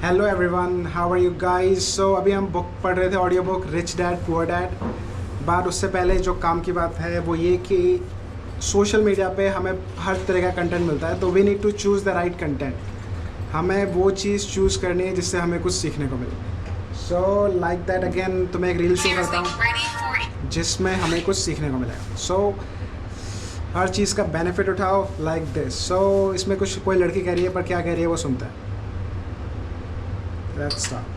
Hello everyone, how are you guys. So अभी हम book पढ़ रहे थे, audio book rich dad poor dad. But उससे पहले जो काम की बात है वो ये कि सोशल मीडिया पे हमें हर तरह का कंटेंट मिलता है, तो we need to choose the right content. हमें वो चीज़ चूज़ करनी है जिससे हमें कुछ सीखने को मिले। सो लाइक दैट अगेन तो मैं एक रील शो करता हूँ जिसमें हमें कुछ सीखने को मिलेगा। सो हर चीज़ का बेनिफिट उठाओ लाइक दिस। सो इसमें कुछ कोई लड़की कह रही है, पर क्या कह रही है वो सुनता है। Let's start.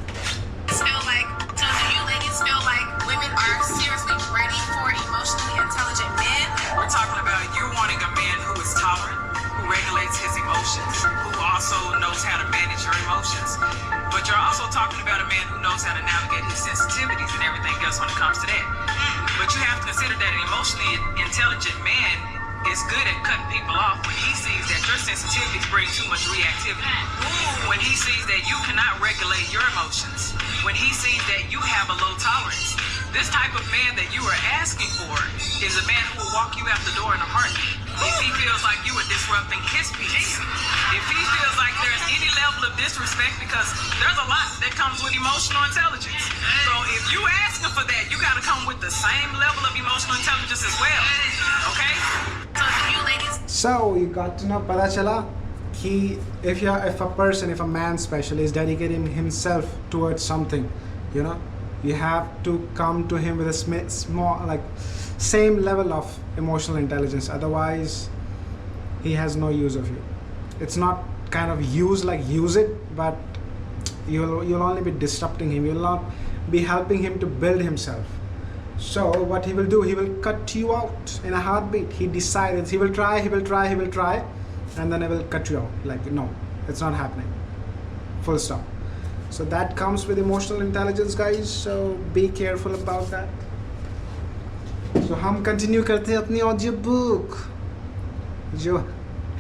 So do you ladies feel like women are seriously ready for emotionally intelligent men? We're talking about you wanting a man who is tolerant, who regulates his emotions, who also knows how to manage your emotions. But you're also talking about a man who knows how to navigate his sensitivities and everything else when it comes to that. But you have to consider that an emotionally intelligent man is good at cutting people off when he sees that your sensitivities bring too much reactivity. When he sees that you cannot regulate your emotions. When he sees that you have a low tolerance. This type of man that you are asking for is a man who will walk you out the door in a heartbeat. If he feels like you are disrupting his peace. If he feels like there's any level of disrespect, because there's a lot that comes with emotional intelligence. So if you asking for that, you got to come with the same level of emotional intelligence as well. Okay? So do you ladies So you got to know, पता चला कि if a man especially is dedicating himself towards something, you know, you have to come to him with a small, like, same level of emotional intelligence. Otherwise, he has no use of you. It's not kind of use it, but you'll only be disrupting him. You'll not be helping him to build himself. So what he will do, he will cut you out in a heartbeat. He decided he will try, and then he will cut you out. Like, no, it's not happening. Full stop. So that comes with emotional intelligence, guys. So be careful about that. So हम continue करते हैं अपनी audio book जो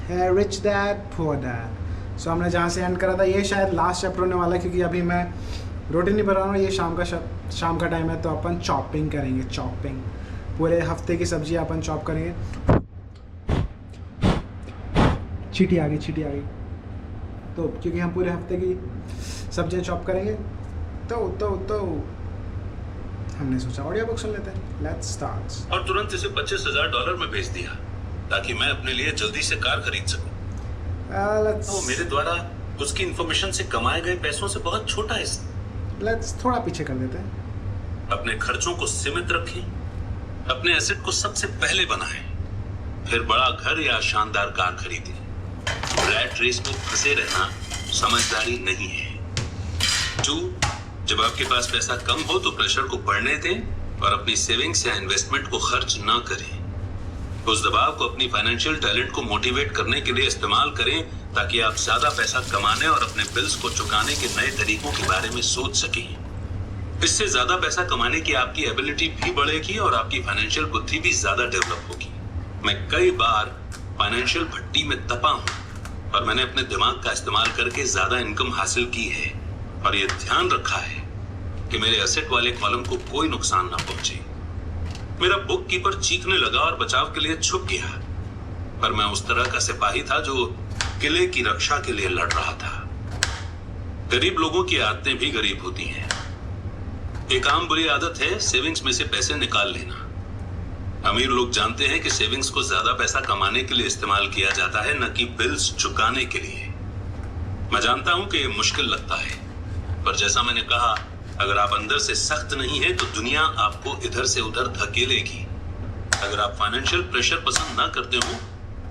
है rich dad poor dad. सो हमने जहाँ से and करा था, ये शायद लास्ट चैप्टर होने वाला है, क्योंकि अभी मैं रोटी नहीं बना रहा हूँ। ये शाम का टाइम है, तो अपन चॉपिंग करेंगे। चॉपिंग पूरे हफ्ते की सब्जी अपन चॉप करेंगे। चींटी आ गई। तो क्योंकि हम पूरे हफ्ते की सब्जियाँ चॉप करेंगे, तो हमने सोचा ऑडियो बुक सुन लेते हैं। Let's start. और तुरंत इसे $25,000 में भेज दिया ताकि मैं अपने लिए जल्दी से कार खरीद सकूं। तो मेरे द्वारा उसकी इंफॉर्मेशन से कमाए गए पैसों से बहुत छोटा हिस्सा। लेट्स थोड़ा पीछे कर देते हैं। अपने खर्चों को सीमित रखें, अपने एसेट को सबसे पहले बनाएं, फिर बड़ा घर या शानदार कार खरीदें। रैट रेस में फंसे रहना समझदारी नहीं है। 2, जब आपके पास पैसा कम हो तो प्रेशर को बढ़ने दें और अपनी सेविंग्स या इन्वेस्टमेंट को खर्च ना करें। उस दबाव को अपनी फाइनेंशियल टैलेंट को मोटिवेट करने के लिए इस्तेमाल करें ताकि आप ज्यादा पैसा कमाने और अपने बिल्स को चुकाने के नए तरीकों के बारे में सोच सकें। इससे ज्यादा पैसा कमाने की आपकी एबिलिटी भी बढ़ेगी और आपकी फाइनेंशियल बुद्धि भी ज्यादा डेवलप होगी। मैं कई बार फाइनेंशियल भट्टी में तपा हूं और मैंने अपने दिमाग का इस्तेमाल करके ज्यादा इनकम हासिल की है और ये ध्यान रखा है कि मेरे एसेट वाले कॉलम को कोई नुकसान ना पहुंचे। मेरा बुक कीपर चीखने लगा और बचाव के लिए छुप गया, पर मैं उस तरह का सिपाही था जो किले की रक्षा के लिए लड़ रहा था। गरीब लोगों की आदतें भी गरीब होती हैं। एक आम बुरी आदत है सेविंग्स में से पैसे निकाल लेना। अमीर लोग जानते हैं कि सेविंग्स को ज्यादा पैसा कमाने के लिए इस्तेमाल किया जाता है, न कि बिल्स चुकाने के लिए। मैं जानता हूं कि ये मुश्किल लगता है, पर जैसा मैंने कहा, अगर आप अंदर से सख्त नहीं है तो दुनिया आपको इधर से उधर धकेलेगी। अगर आप फाइनेंशियल प्रेशर पसंद ना करते हो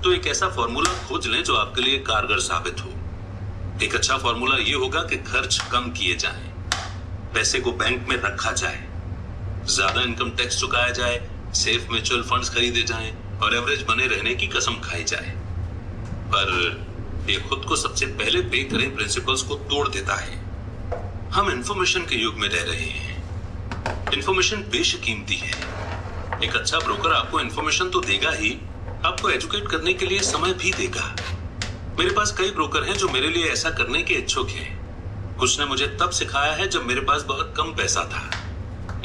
तो एक ऐसा फॉर्मूला खोज लें जो आपके लिए कारगर साबित हो। एक अच्छा फॉर्मूला ये होगा कि खर्च कम किए जाएं, पैसे को बैंक में रखा जाए, ज्यादा इनकम टैक्स चुकाया जाए, सेफ म्यूचुअल फंड्स खरीदे जाएं और एवरेज बने रहने की कसम खाई जाए। पर ये खुद को सबसे पहले पे करें प्रिंसिपल्स को तोड़ देता है। हम इंफॉर्मेशन के युग में रह रहे हैं। इंफॉर्मेशन बेशकीमती है। एक अच्छा ब्रोकर आपको इंफॉर्मेशन तो देगा ही, आपको एजुकेट करने के लिए समय भी देगा। मेरे पास कई ब्रोकर हैं जो मेरे लिए ऐसा करने के इच्छुक हैं। कुछ ने मुझे तब सिखाया है जब मेरे पास बहुत कम पैसा था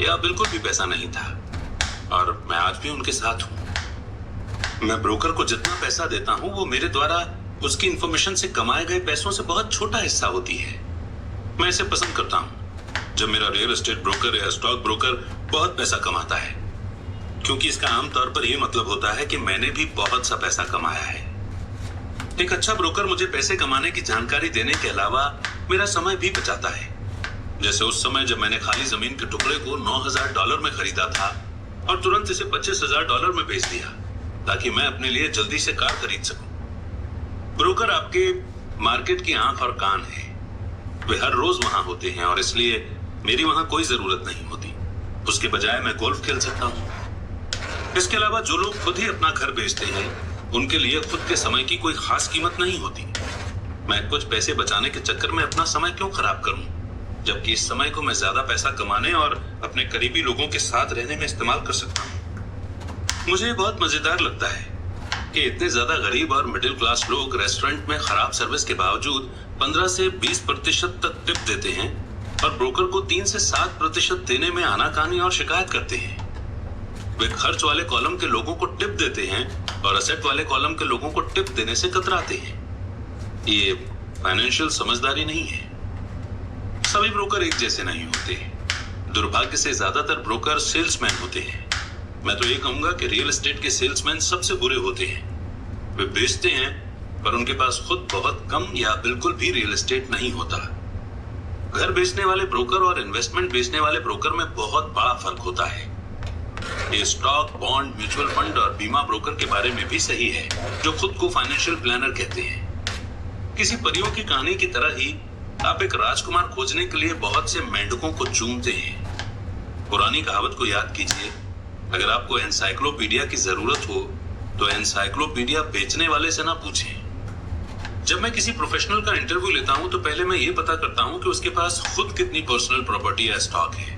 या बिल्कुल भी पैसा नहीं था, और मैं आज भी उनके साथ हूं। मैं ब्रोकर को जितना पैसा देता हूं वो मेरे द्वारा उसकी इंफॉर्मेशन से कमाए गए पैसों से बहुत छोटा हिस्सा होती है। मैं इसे पसंद करता हूं जब मेरा रियल एस्टेट ब्रोकर या स्टॉक ब्रोकर बहुत पैसा कमाता है, क्योंकि इसका आमतौर पर यह मतलब होता है कि मैंने भी बहुत सा पैसा कमाया है। एक अच्छा ब्रोकर मुझे पैसे कमाने की जानकारी देने के अलावा मेरा समय भी बचाता है। जैसे उस समय जब मैंने खाली जमीन के टुकड़े को $9,000 में खरीदा था और तुरंत इसे $25,000 में बेच दिया ताकि मैं अपने लिए जल्दी से कार खरीद सकूं। ब्रोकर आपके मार्केट की आंख और कान है। वे हर रोज वहां होते हैं और इसलिए मेरी वहां कोई जरूरत नहीं होती। उसके बजाय मैं गोल्फ खेल सकता हूं। इसके अलावा जो लोग खुद ही अपना घर बेचते हैं उनके लिए खुद के समय की कोई खास कीमत नहीं होती। मैं कुछ पैसे बचाने के चक्कर में अपना समय क्यों खराब करूं, जबकि इस समय को मैं ज्यादा पैसा कमाने और अपने करीबी लोगों के साथ रहने में इस्तेमाल कर सकता हूं। मुझे बहुत मजेदार लगता है कि इतने ज्यादा गरीब और मिडिल क्लास लोग रेस्टोरेंट में खराब सर्विस के बावजूद 15 से 20% तक टिप देते हैं और ब्रोकर को 3 से 7% देने में आनाकानी और शिकायत करते हैं। वे खर्च वाले कॉलम के लोगों को टिप देते हैं और असेट वाले कॉलम के लोगों को टिप देने से कतराते हैं। ये फाइनेंशियल समझदारी नहीं है। सभी ब्रोकर एक जैसे नहीं होते। दुर्भाग्य से ज्यादातर ब्रोकर सेल्समैन होते हैं। मैं तो ये कहूंगा कि रियल एस्टेट के सेल्समैन सबसे बुरे होते हैं। वे बेचते हैं पर उनके पास खुद बहुत कम या बिल्कुल भी रियल एस्टेट नहीं होता। घर बेचने वाले ब्रोकर और इन्वेस्टमेंट बेचने वाले ब्रोकर में बहुत बड़ा फर्क होता है। ये स्टॉक, बॉन्ड, म्यूचुअल फंड और बीमा ब्रोकर के बारे में भी सही है, जो खुद को फाइनेंशियल प्लानर कहते हैं। किसी परियों की कहानी की तरह ही आप एक राजकुमार खोजने के लिए बहुत से मेंढकों को चूमते हैं। पुरानी कहावत को याद कीजिए, अगर आपको एनसाइक्लोपीडिया की जरूरत हो तो एनसाइक्लोपीडिया बेचने वाले से ना पूछें। जब मैं किसी प्रोफेशनल का इंटरव्यू लेता हूं तो पहले मैं ये पता करता हूं कि उसके पास खुद कितनी पर्सनल प्रॉपर्टी या स्टॉक है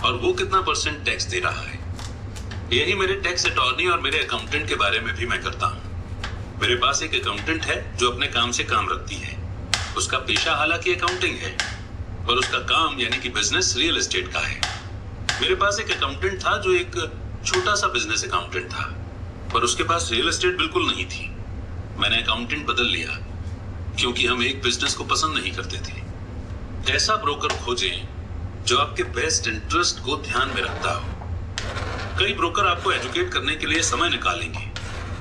और वो कितना % टैक्स दे रहा है। यही मेरे टैक्स अटॉर्नी और मेरे अकाउंटेंट के बारे में भी मैं करता हूं। मेरे पास एक अकाउंटेंट है जो अपने काम से काम रखती है। उसका पेशा हालांकि अकाउंटिंग है, पर उसका काम यानी कि बिजनेस रियल एस्टेट का है। मेरे पास एक अकाउंटेंट था जो एक छोटा सा बिजनेस अकाउंटेंट था, पर उसके पास रियल एस्टेट बिल्कुल नहीं थी। मैंने अकाउंटेंट बदल लिया क्योंकि हम एक बिजनेस को पसंद नहीं करते थे। ऐसा ब्रोकर खोजें जो आपके बेस्ट इंटरेस्ट को ध्यान में रखता हो। कई ब्रोकर आपको एजुकेट करने के लिए समय निकालेंगे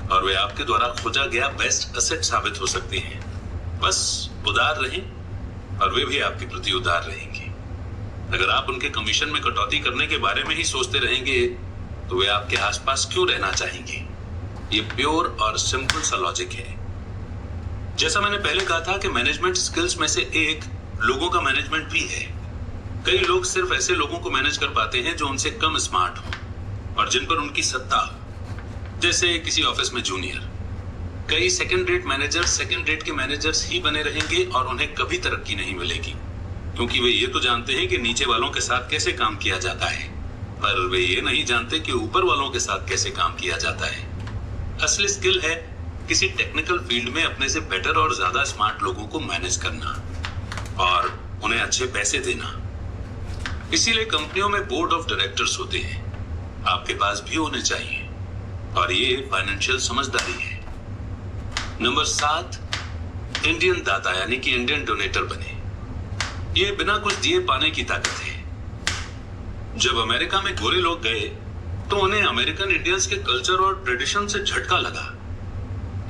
और वे आपके द्वारा खोजा गया बेस्ट एसेट साबित हो सकते हैं। बस उदार रहें और वे भी आपके प्रति उदार रहेंगे। अगर आप उनके कमीशन में कटौती करने के बारे में ही सोचते रहेंगे तो वे आपके आसपास क्यों रहना चाहेंगे। ये प्योर और सिंपल सा लॉजिक है। जैसा मैंने पहले कहा था कि मैनेजमेंट स्किल्स में से एक लोगों का मैनेजमेंट भी है। कई लोग सिर्फ ऐसे लोगों को मैनेज कर पाते हैं जो उनसे कम स्मार्ट हो और जिन पर उनकी सत्ता हो। जैसे किसी ऑफिस में जूनियर। कई second rate manager second rate के मैनेजर्स ही बने रहेंगे और उन्हें कभी तरक्की नहीं मिलेगी, क्योंकि वे ये तो जानते हैं कि नीचे वालों के साथ कैसे काम किया जाता है, पर वे ये नहीं जानते कि ऊपर वालों के साथ कैसे काम किया जाता है। असली स्किल है किसी टेक्निकल फील्ड में अपने से बेटर और ज्यादा स्मार्ट लोगों को मैनेज करना और उन्हें अच्छे पैसे देना। इसीलिए कंपनियों में बोर्ड ऑफ डायरेक्टर्स होते हैं। आपके पास भी होने चाहिए और ये फाइनेंशियल समझदारी है। नंबर 7, इंडियन दाता यानी कि इंडियन डोनेटर बने। ये बिना कुछ दिए पाने की ताकत है। जब अमेरिका में गोरे लोग गए तो उन्हें अमेरिकन इंडियंस के कल्चर और ट्रेडिशन से झटका लगा।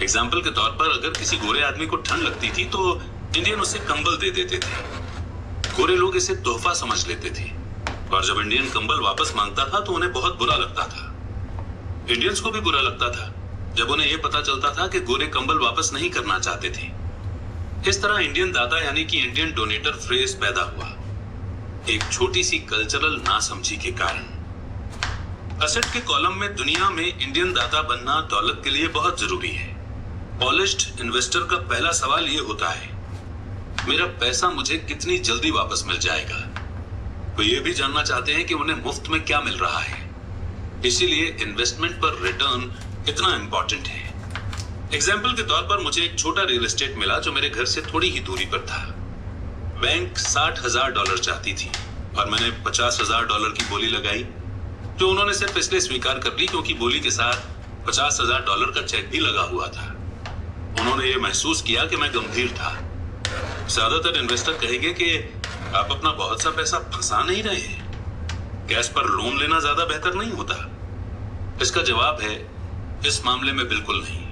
एग्जाम्पल के तौर पर अगर किसी गोरे आदमी को ठंड लगती थी तो इंडियन उसे कंबल दे देते थे। गोरे लोग इसे तोहफा समझ लेते थे और जब इंडियन कंबल वापस मांगता था तो उन्हें बहुत बुरा लगता था। इंडियंस को भी बुरा लगता था जब उन्हें यह पता चलता था कि गोरे कंबल वापस नहीं करना चाहते थे। इस तरह इंडियन दाता यानी कि इंडियन डोनेटर फ्रेज पैदा हुआ, एक छोटी सी कल्चरल नासमझी के कारण। असेट के कॉलम में दुनिया में इंडियन दाता बनना दौलत के लिए बहुत जरूरी है। पॉलिश्ड इन्वेस्टर का पहला सवाल यह होता है, मेरा पैसा मुझे कितनी जल्दी वापस मिल जाएगा। वो ये भी जानना चाहते हैं कि उन्हें मुफ्त में क्या मिल रहा है। इसीलिए इन्वेस्टमेंट पर रिटर्न इतना इंपॉर्टेंट है। एग्जाम्पल के तौर पर मुझे एक छोटा रियल एस्टेट मिला जो मेरे घर से थोड़ी ही दूरी पर था। बैंक $60,000 चाहती थी और मैंने $50,000 की बोली लगाई, जो उन्होंने सिर्फ इसलिए स्वीकार कर ली क्योंकि बोली के साथ $50,000 का चेक भी लगा हुआ था। उन्होंने ये महसूस किया कि मैं गंभीर था। ज्यादातर इन्वेस्टर कहेंगे कि आप अपना बहुत सा पैसा फंसा नहीं रहे हैं, कैश पर लोन लेना ज्यादा बेहतर नहीं होता? इसका जवाब है, इस मामले में बिल्कुल नहीं।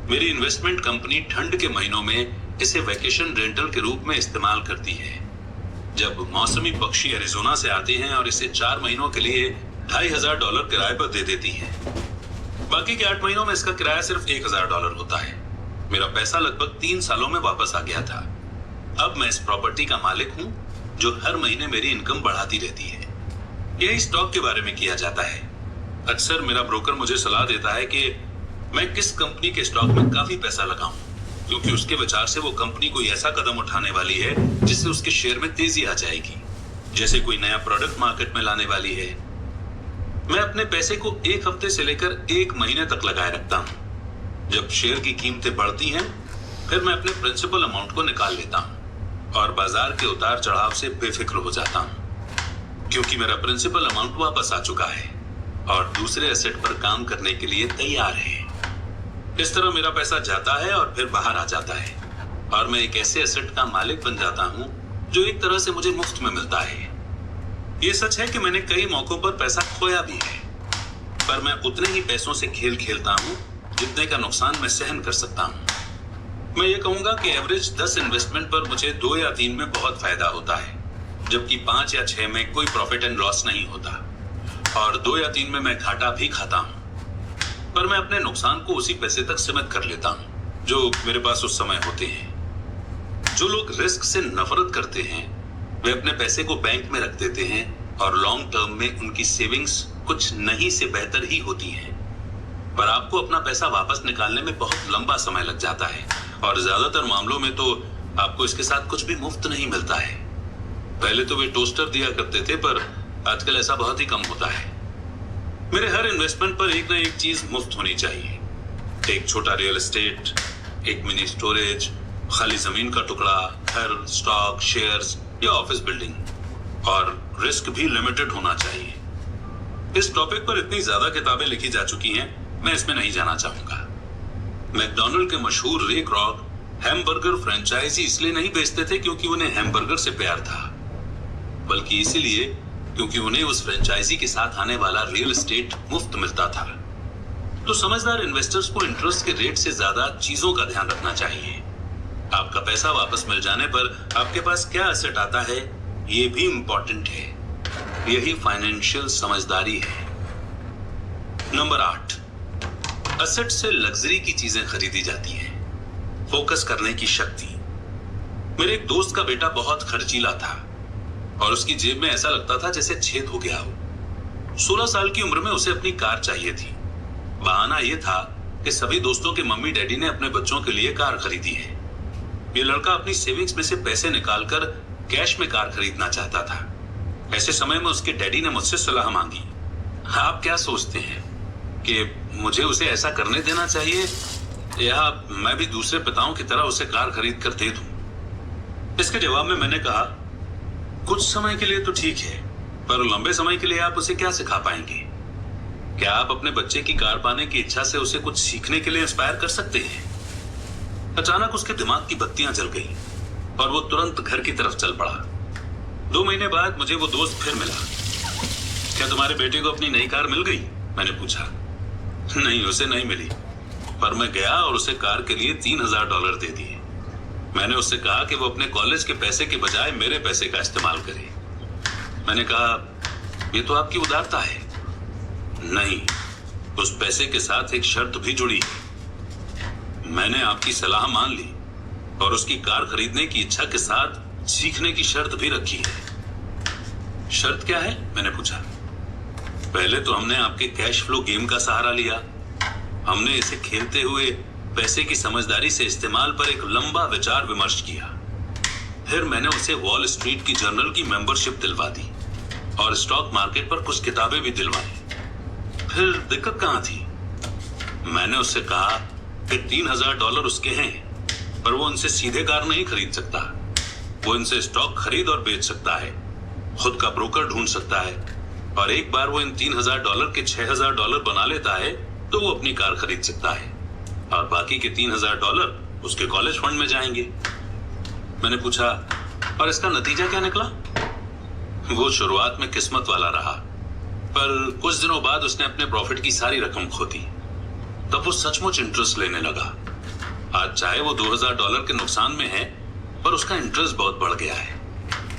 मेरी इन्वेस्टमेंट कंपनी ठंड के महीनों में इसे वैकेशन रेंटल के रूप में इस्तेमाल करती है। जब मौसमी पक्षी एरिजोना से आते हैं और इसे 4 महीनों के लिए $2500 किराए पर दे देती है। बाकी के 8 महीनों में इसका किराया सिर्फ $1000 होता है। मेरा पैसा लगभग 3 सालों में वापस आ गया था। अब मैं इस प्रॉपर्टी का मालिक हूं, जो हर महीने मेरी इनकम बढ़ाती रहती है। यही स्टॉक के बारे में किया जाता है। अक्सर मेरा ब्रोकर मुझे सलाह देता है कि मैं किस कंपनी के स्टॉक में काफी पैसा लगाऊं, क्योंकि उसके विचार से वो कंपनी कोई ऐसा कदम उठाने वाली है जिससे उसके शेयर में तेजी आ जाएगी, जैसे कोई नया प्रोडक्ट मार्केट में लाने वाली है। मैं अपने पैसे को 1 हफ्ते से लेकर 1 महीने तक लगाए रखता हूं। जब शेयर की कीमतें बढ़ती हैं, फिर मैं अपने प्रिंसिपल अमाउंट को निकाल लेता हूं और बाजार के उतार चढ़ाव से बेफिक्र हो जाता हूं, क्योंकि मेरा प्रिंसिपल अमाउंट वापस आ चुका है और दूसरे एसेट पर काम करने के लिए तैयार है। इस तरह मेरा पैसा जाता है और फिर बाहर आ जाता है और मैं एक ऐसे एसेट का मालिक बन जाता हूं जो एक तरह से मुझे मुफ्त में मिलता है। ये सच है कि मैंने कई मौकों पर पैसा खोया भी है, पर मैं उतने ही पैसों से खेल खेलता हूं जितने का नुकसान मैं सहन कर सकता हूं। मैं ये कहूंगा कि एवरेज 10 इन्वेस्टमेंट पर मुझे 2 या 3 में बहुत फायदा होता है, जबकि 5 या 6 में कोई प्रॉफिट एंड लॉस नहीं होता और 2 या 3 में मैं घाटा भी खाता हूं। पर मैं अपने नुकसान को उसी पैसे तक सीमित कर लेता हूं जो मेरे पास उस समय होते हैं। जो लोग रिस्क से नफरत करते हैं, वे अपने पैसे को बैंक में रख देते हैं और लॉन्ग टर्म में उनकी सेविंग्स कुछ नहीं से बेहतर ही होती हैं। पर आपको अपना पैसा वापस निकालने में बहुत लंबा समय लग जाता है और ज्यादातर मामलों में तो आपको इसके साथ कुछ भी मुफ्त नहीं मिलता है। पहले तो वे टोस्टर दिया करते थे, पर आजकल ऐसा बहुत ही कम होता है। मेरे हर इन्वेस्टमेंट पर एक ना एक चीज मुफ्त होनी चाहिए। एक छोटा रियल एस्टेट, एक मिनी स्टोरेज, खाली जमीन का टुकड़ा, घर, स्टॉक, शेयर्स या ऑफिस बिल्डिंग, और रिस्क भी लिमिटेड होना चाहिए। इस टॉपिक पर इतनी ज्यादा किताबें लिखी जा चुकी हैं, मैं इसमें नहीं जाना चाहूंगा। मैकडॉनल्ड के मशहूर रे क्रॉक हैमबर्गर फ्रेंचाइजी इसलिए नहीं बेचते थे क्योंकि उन्हें हैमबर्गर से प्यार था, बल्कि इसीलिए क्योंकि उन्हें उस फ्रेंचाइजी के साथ आने वाला रियल एस्टेट मुफ्त मिलता था। तो समझदार इन्वेस्टर्स को इंटरेस्ट के रेट से ज्यादा चीजों का ध्यान रखना चाहिए। आपका पैसा वापस मिल जाने पर आपके पास क्या एसेट आता है, ये भी इंपॉर्टेंट है। यही फाइनेंशियल समझदारी है। नंबर 8, एसेट से लग्जरी की चीजें खरीदी जाती हैं। फोकस करने की शक्ति। मेरे एक दोस्त का बेटा बहुत खर्चीला था और उसकी जेब में ऐसा लगता था जैसे छेद हो गया हो। 16 साल की उम्र में उसे अपनी कार चाहिए थी। बहाना यह था कि सभी दोस्तों के मम्मी डैडी ने अपने बच्चों के लिए कार खरीदी है। ये लड़का अपनी सेविंग्स में से पैसे निकालकर कैश में कार खरीदना चाहता था। ऐसे समय में उसके डैडी ने मुझसे सलाह मांगी। आप क्या सोचते हैं कि मुझे उसे ऐसा करने देना चाहिए या मैं भी दूसरे पिताओं की तरह उसे कार खरीद कर दे दूं? इसके जवाब में मैंने कहा, कुछ समय के लिए तो ठीक है, पर लंबे समय के लिए आप उसे क्या सिखा पाएंगे? क्या आप अपने बच्चे की कार पाने की इच्छा से उसे कुछ सीखने के लिए इंस्पायर कर सकते हैं? अचानक उसके दिमाग की बत्तियां जल गई और वो तुरंत घर की तरफ चल पड़ा। 2 महीने बाद मुझे वो दोस्त फिर मिला। क्या तुम्हारे बेटे को अपनी नई कार मिल गई? मैंने पूछा। नहीं, उसे नहीं मिली, पर मैं गया और उसे कार के लिए $3000 दे दिए। मैंने उससे कहा कि वो अपने कॉलेज के पैसे के बजाय मेरे पैसे का इस्तेमाल करे। मैंने कहा, ये तो आपकी उदारता है। नहीं, उस पैसे के साथ एक शर्त भी जुड़ी है। मैंने आपकी सलाह मान ली और उसकी कार खरीदने की इच्छा के साथ सीखने की शर्त भी रखी है। शर्त क्या है? मैंने पूछा। पहले तो हमने आपके कैश फ्लो गेम का सहारा लिया। हमने इसे खेलते हुए पैसे की समझदारी से इस्तेमाल पर एक लंबा विचार विमर्श किया। फिर मैंने उसे वॉल स्ट्रीट की जर्नल की मेंबरशिप दिलवा दी और स्टॉक मार्केट पर कुछ किताबें भी दिलवाई। फिर दिक्कत कहां थी? मैंने उससे कहा कि $3000 उसके हैं, पर वो उनसे सीधे कार नहीं खरीद सकता। वो इनसे स्टॉक खरीद और बेच सकता है, खुद का ब्रोकर ढूंढ सकता है, और एक बार वो इन $3000 के $6000 बना लेता है तो वो अपनी कार खरीद सकता है और बाकी के $3000 उसके कॉलेज फंड में जाएंगे। मैंने पूछा, और इसका नतीजा क्या निकला? वो शुरुआत में किस्मत वाला रहा, पर कुछ दिनों बाद उसने अपने प्रॉफिट की सारी रकम खो दी। तब वो सचमुच इंटरेस्ट लेने लगा। आज चाहे वो $2000 के नुकसान में है, पर उसका इंटरेस्ट बहुत बढ़ गया है।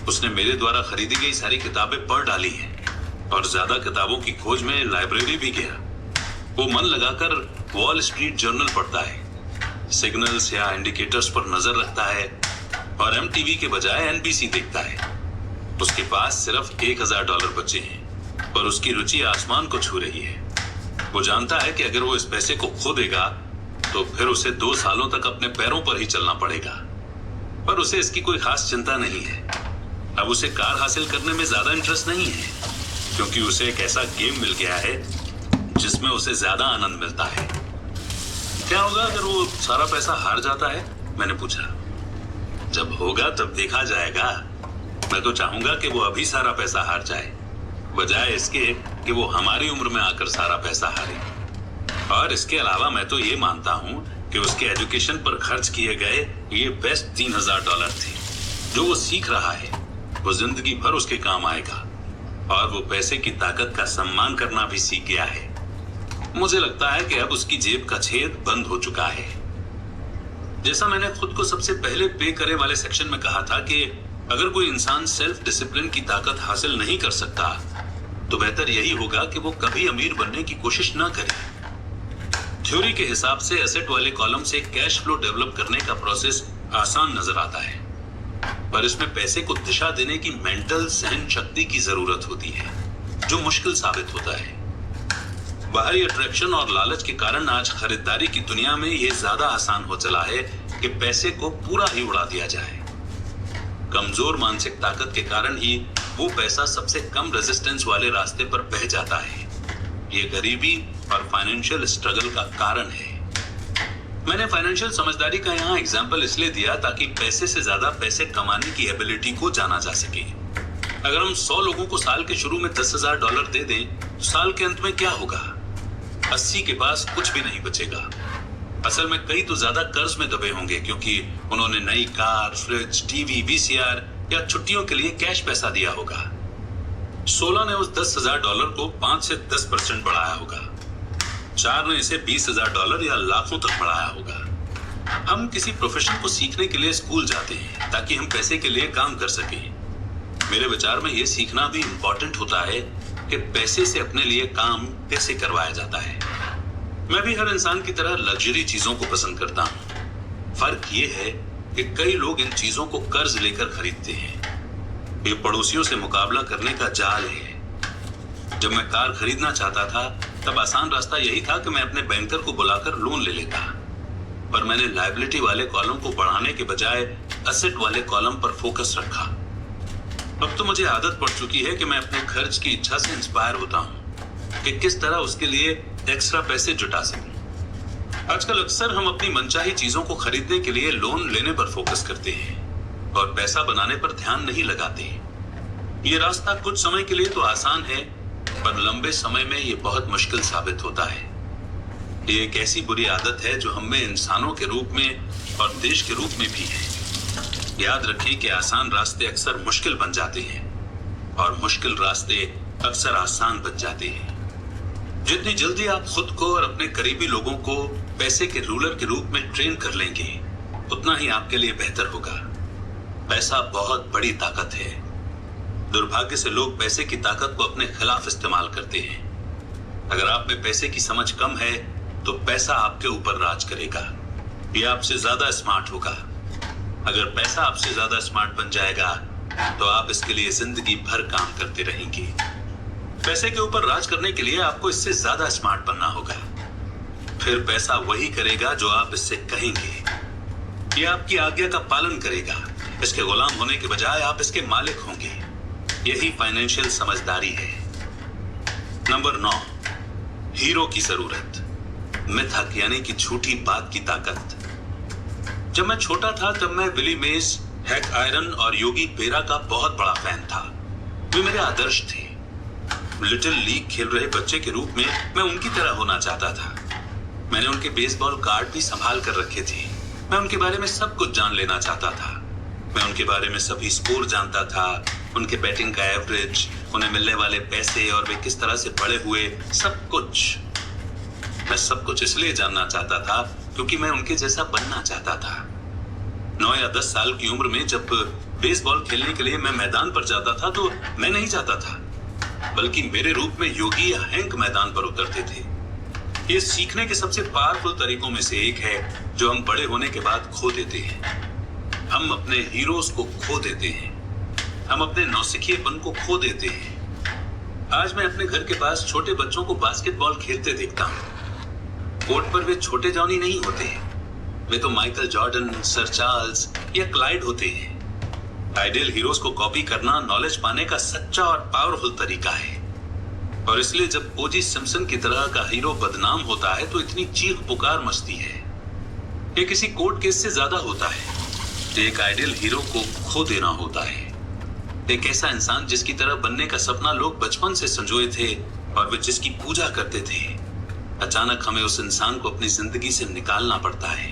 उसने मेरे द्वारा खरीदी गई सारी किताबें पढ़ डाली हैं और ज्यादा किताबों की खोज में लाइब्रेरी भी गया। वो मन लगाकर वॉल स्ट्रीट जर्नल पढ़ता है, सिग्नल्स या इंडिकेटर्स पर नजर रखता है और MTV के बजाय NBC देखता है। उसके पास सिर्फ $1000 बचे हैं, पर उसकी रुचि आसमान को छू रही है। वो जानता है कि अगर वो इस पैसे को खो देगा तो फिर उसे 2 सालों तक अपने पैरों पर ही चलना पड़ेगा। पर उसे इसकी कोई खास चिंता नहीं है। अब उसे कार हासिल करने में ज्यादा इंटरेस्ट नहीं है, क्योंकि उसे एक ऐसा गेम मिल गया है जिसमें उसे ज्यादा आनंद मिलता है। क्या होगा अगर वो सारा पैसा हार जाता है? मैंने पूछा। जब होगा तब देखा जाएगा। मैं तो चाहूंगा कि वो अभी सारा पैसा हार जाए, बजाय इसके कि वो हमारी उम्र में आकर सारा पैसा हारे। और इसके अलावा मैं तो ये मानता हूं कि उसके एजुकेशन पर खर्च किए गए ये बेस्ट $3000 थे। जो वो सीख रहा है वो जिंदगी भर उसके काम आएगा, और वो पैसे की ताकत का सम्मान करना भी सीख गया है। मुझे लगता है कि अब उसकी जेब का छेद बंद हो चुका है। जैसा मैंने खुद को सबसे पहले पे करे वाले सेक्शन में कहा था कि अगर कोई इंसान सेल्फ डिसिप्लिन की ताकत हासिल नहीं कर सकता तो बेहतर यही होगा कि वो कभी अमीर बनने की कोशिश ना करे। थ्योरी के हिसाब से एसेट वाले कॉलम से कैश फ्लो डेवलप करने का प्रोसेस आसान नजर आता है, पर इसमें पैसे को दिशा देने की मेंटल सहन शक्ति की जरूरत होती है, जो मुश्किल साबित होता है। बाहरी अट्रैक्शन और लालच के कारण आज खरीदारी की दुनिया में यह ज्यादा आसान हो चला है कि पैसे को पूरा ही उड़ा दिया जाए। कमजोर मानसिक ताकत के कारण ही वो पैसा सबसे कम रेजिस्टेंस वाले रास्ते पर बह जाता है। ये गरीबी और फाइनेंशियल स्ट्रगल का कारण है। मैंने फाइनेंशियल समझदारी का यहाँ एग्जाम्पल इसलिए दिया ताकि पैसे से ज्यादा पैसे कमाने की एबिलिटी को जाना जा सके। अगर हम 100 लोगों को साल के शुरू में $10,000 दे दें तो साल के अंत में क्या होगा? 80 के पास कुछ भी नहीं बचेगा। असल में कई तो ज्यादा कर्ज में दबे होंगे, क्योंकि उन्होंने नई कार, फ्रिज, टीवी, VCR या छुट्टियों के लिए कैश पैसा दिया होगा। 16 ने उस $10,000 को 5 से 10% बढ़ाया होगा। 4 ने इसे $20,000 या लाखों तक बढ़ाया होगा। हम किसी प्रोफेशन को सीखने के लिए स्कूल जाते हैं ताकि हम पैसे के लिए काम कर सकें। मेरे विचार में यह सीखना भी इम्पोर्टेंट होता है कि पैसे से अपने लिए काम कैसे करवाया जाता है। मैं भी हर इंसान की तरह लग्जरी चीजों को पसंद करता हूँ। फर्क ये है कि कई लोग इन चीजों को कर्ज लेकर खरीदते हैं। ये पड़ोसियों से मुकाबला करने का जाल है। जब मैं कार खरीदना चाहता था तब आसान रास्ता यही था कि मैं अपने बैंकर को बुलाकर लोन ले लेता, पर मैंने लायबिलिटी वाले कॉलम को बढ़ाने के बजाय एसेट वाले कॉलम पर फोकस रखा। अब तो मुझे आदत पड़ चुकी है कि मैं अपने खर्च की इच्छा से इंस्पायर होता हूँ कि किस तरह उसके लिए एक्स्ट्रा पैसे जुटा सकूं। आजकल अक्सर हम अपनी मनचाही चीजों को खरीदने के लिए लोन लेने पर फोकस करते हैं और पैसा बनाने पर ध्यान नहीं लगाते। ये रास्ता कुछ समय के लिए तो आसान है, पर लंबे समय में ये बहुत मुश्किल साबित होता है। ये एक ऐसी बुरी आदत है जो हम में इंसानों के रूप में और देश के रूप में भी है। याद रखें कि आसान रास्ते अक्सर मुश्किल बन जाते हैं और मुश्किल रास्ते अक्सर आसान बन जाते हैं। जितनी जल्दी आप खुद को और अपने करीबी लोगों को पैसे के रूलर के रूप में ट्रेन कर लेंगे, उतना ही आपके लिए बेहतर होगा। पैसा बहुत बड़ी ताकत है। दुर्भाग्य से लोग पैसे की ताकत को अपने खिलाफ इस्तेमाल करते हैं। अगर आप में पैसे की समझ कम है तो पैसा आपके ऊपर राज करेगा। ये आपसे ज्यादा स्मार्ट होगा। अगर पैसा आपसे ज्यादा स्मार्ट बन जाएगा तो आप इसके लिए जिंदगी भर काम करते रहेंगे। पैसे के ऊपर राज करने के लिए आपको इससे ज्यादा स्मार्ट बनना होगा। फिर पैसा वही करेगा जो आप इससे कहेंगे। ये आपकी आज्ञा का पालन करेगा। इसके गुलाम होने के बजाय आप इसके मालिक होंगे। यही फाइनेंशियल समझदारी है। नंबर 9, हीरो की जरूरत। मिथक यानी कि झूठी बात की ताकत। जब मैं छोटा था तब मैं विली मेज, हैक आयरन और योगी बेरा का बहुत बड़ा फैन था। वे मेरे आदर्श थे। लिटिल लीग खेल रहे बच्चे के रूप में मैं उनकी तरह होना चाहता था। मैंने उनके बेसबॉल कार्ड भी संभाल कर रखे थे। मैं उनके बारे में सब कुछ जान लेना चाहता था। मैं उनके बारे में सभी स्कोर जानता था, उनके बैटिंग का एवरेज, उन्हें मिलने वाले पैसे और वे किस तरह से बड़े हुए, सब कुछ। मैं सब कुछ इसलिए जानना चाहता था क्योंकि मैं उनके जैसा बनना चाहता था। 9 या 10 साल की उम्र में जब बेसबॉल खेलने के लिए मैं मैदान पर जाता था तो मैं नहीं जाता था, बल्कि मेरे रूप में योगी या हैंक मैदान पर उतरते थे। ये सीखने के सबसे पावरफुल तरीकों में से एक है जो हम बड़े होने के बाद खो देते हैं। हम अपने हीरोज को खो देते हैं, हम अपने नौसिखिएपन को खो देते हैं। आज मैं अपने घर के पास छोटे बच्चों को बास्केटबॉल खेलते देखता हूँ। कोर्ट पर वे छोटे जॉनी नहीं होते, वे तो माइकल जॉर्डन, सर चार्ल्स या क्लाइड होते हैं। आइडियल हीरोज को कॉपी करना नॉलेज पाने का सच्चा और पावरफुल तरीका है, और इसलिए जब ओजी सिम्पसन की तरह का हीरो बदनाम होता है तो इतनी चीख पुकार मचती है। ये किसी कोर्ट केस से ज्यादा होता है। एक आइडियल हीरो को खो देना होता है, एक ऐसा इंसान जिसकी तरह बनने का सपना लोग बचपन से संजोए थे और वे जिसकी पूजा करते थे। अचानक हमें उस इंसान को अपनी जिंदगी से निकालना पड़ता है।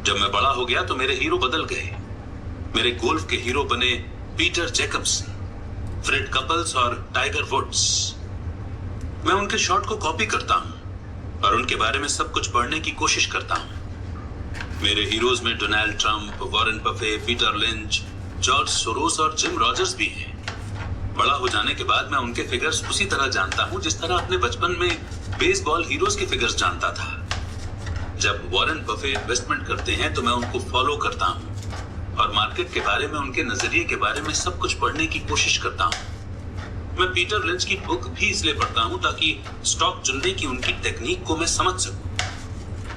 जब मैं बड़ा हो गया तो मेरे हीरो बदल गए। मेरे गोल्फ के हीरो बने पीटर जैकब्सन, फ्रेड कपल्स और टाइगर वुड्स। मैं उनके शॉट को कॉपी करता हूं और उनके बारे में सब कुछ पढ़ने की कोशिश करता हूं। मेरे हीरोज में Donald Trump, Warren Buffett, Peter lynch, George Soros और जिम रॉजर्स भी हैं। बड़ा हो जाने के बाद मैं उनके फिगर्स उसी तरह जानता हूं जिस तरह अपने बचपन में बेसबॉल हीरोज के फिगर्स जानता था। जब वॉरेन बफे इन्वेस्टमेंट करते हैं तो मैं उनको फॉलो करता हूं और मार्केट के बारे में, उनके नजरिए के बारे में सब कुछ पढ़ने की कोशिश करता हूं। मैं पीटर लिंच की बुक भी इसलिए पढ़ता हूं ताकि स्टॉक चुनने की उनकी टेक्निक को मैं समझ सकूं।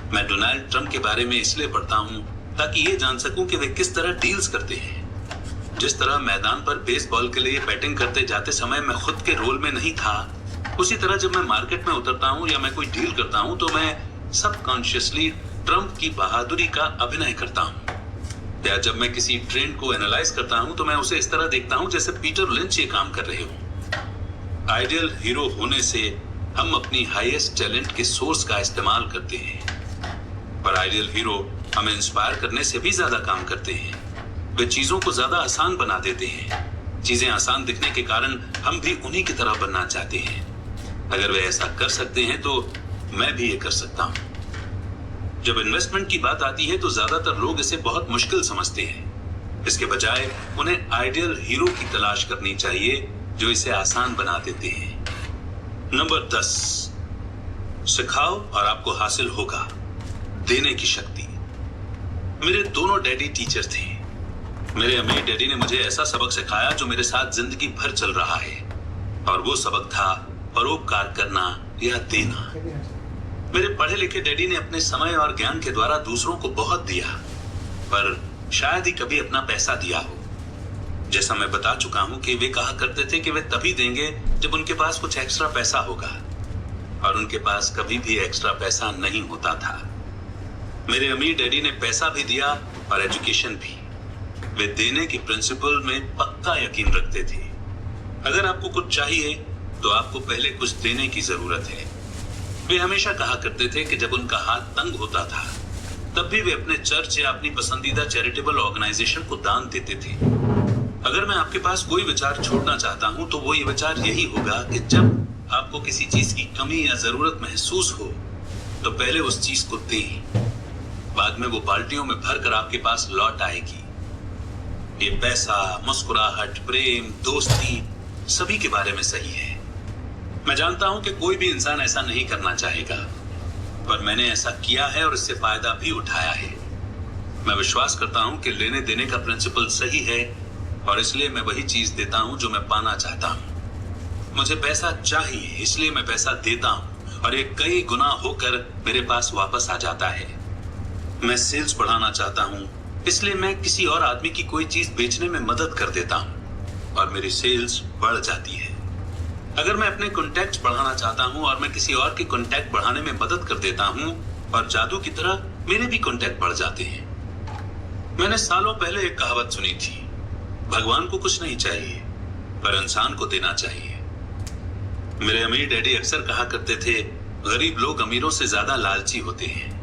मैं डोनाल्ड ट्रंप के बारे में इसलिए पढ़ता हूं ताकि ये जान सकूं कि वे किस तरह डील्स करते हैं। जिस तरह मैदान पर बेसबॉल के लिए बैटिंग करते जाते समय मैं खुद के रोल में नहीं था, उसी तरह जब मैं मार्केट में उतरता हूं या मैं कोई डील करता हूं तो मैं सबकॉन्शियसली ट्रंप की बहादुरी का अभिनय करता हूं। या जब मैं किसी ट्रेंड को एनालाइज करता हूं तो मैं उसे इस तरह देखता हूं जैसे पीटर लिंच ये काम कर रहे हो। आइडियल हीरो होने से हम अपनी हाईएस्ट टैलेंट के सोर्स का इस्तेमाल करते हैं, पर आइडियल हीरो हमें इंस्पायर करने से भी ज्यादा काम करते हैं। वे चीजों को ज्यादा आसान बना देते हैं। चीजें आसान दिखने के कारण हम भी उन्हीं की तरह बनना चाहते हैं। अगर वे ऐसा कर सकते हैं तो मैं भी ये कर सकता हूं। जब इन्वेस्टमेंट की बात आती है तो ज्यादातर लोग इसे बहुत मुश्किल समझते हैं। इसके बजाय उन्हें आइडियल हीरो की तलाश करनी चाहिए जो इसे आसान बना देते हैं। नंबर 10, सिखाओ और आपको हासिल होगा देने की शक्ति। मेरे दोनों डैडी टीचर थे। मेरे अमीर डैडी ने मुझे ऐसा सबक सिखाया जो मेरे साथ जिंदगी भर चल रहा है, और वो सबक था परोपकार करना या देना। मेरे पढ़े लिखे डैडी ने अपने समय और ज्ञान के द्वारा दूसरों को बहुत दिया, पर शायद ही कभी अपना पैसा दिया हो। जैसा मैं बता चुका हूं कि वे कहा करते थे कि वे तभी देंगे जब उनके पास कुछ एक्स्ट्रा पैसा होगा, और उनके पास कभी भी एक्स्ट्रा पैसा नहीं होता था। मेरे अमीर डैडी ने पैसा भी दिया और एजुकेशन भी। वे देने के प्रिंसिपल में पक्का यकीन रखते थे। अगर आपको कुछ चाहिए तो आपको पहले कुछ देने की जरूरत है। वे हमेशा कहा करते थे कि जब उनका हाथ तंग होता था तब भी वे अपने चर्च या अपनी पसंदीदा चैरिटेबल ऑर्गेनाइजेशन को दान देते थे। अगर मैं आपके पास कोई विचार छोड़ना चाहता हूं तो वो ये विचार यही होगा कि जब आपको किसी चीज की कमी या जरूरत महसूस हो तो पहले उस चीज को दें, बाद में वो बाल्टियों में भरकर आपके पास लौट आएगी। ये पैसा, मुस्कुराहट, प्रेम, दोस्ती सभी के बारे में सही है। मैं जानता हूं कि कोई भी इंसान ऐसा नहीं करना चाहेगा, पर मैंने ऐसा किया है और इससे फायदा भी उठाया है। मैं विश्वास करता हूं कि लेने देने का प्रिंसिपल सही है, और इसलिए मैं वही चीज देता हूं जो मैं पाना चाहता हूं। मुझे पैसा चाहिए, इसलिए मैं पैसा देता हूं, और ये कई गुना होकर मेरे पास वापस आ जाता है। मैं सेल्स बढ़ाना चाहता हूं, इसलिए मैं किसी और आदमी की कोई चीज बेचने में मदद कर देता हूं और मेरी सेल्स बढ़ जाती है। अगर मैं अपने कॉन्टैक्ट्स बढ़ाना चाहता हूं और मैं किसी और के कॉन्टैक्ट बढ़ाने में मदद कर देता हूं और जादू की तरह मेरे भी कॉन्टैक्ट बढ़ जाते हैं। मैंने सालों पहले एक कहावत सुनी थी, भगवान को कुछ नहीं चाहिए पर इंसान को देना चाहिए। मेरे अमीर डैडी अक्सर कहा करते थे, गरीब लोग अमीरों से ज्यादा लालची होते हैं।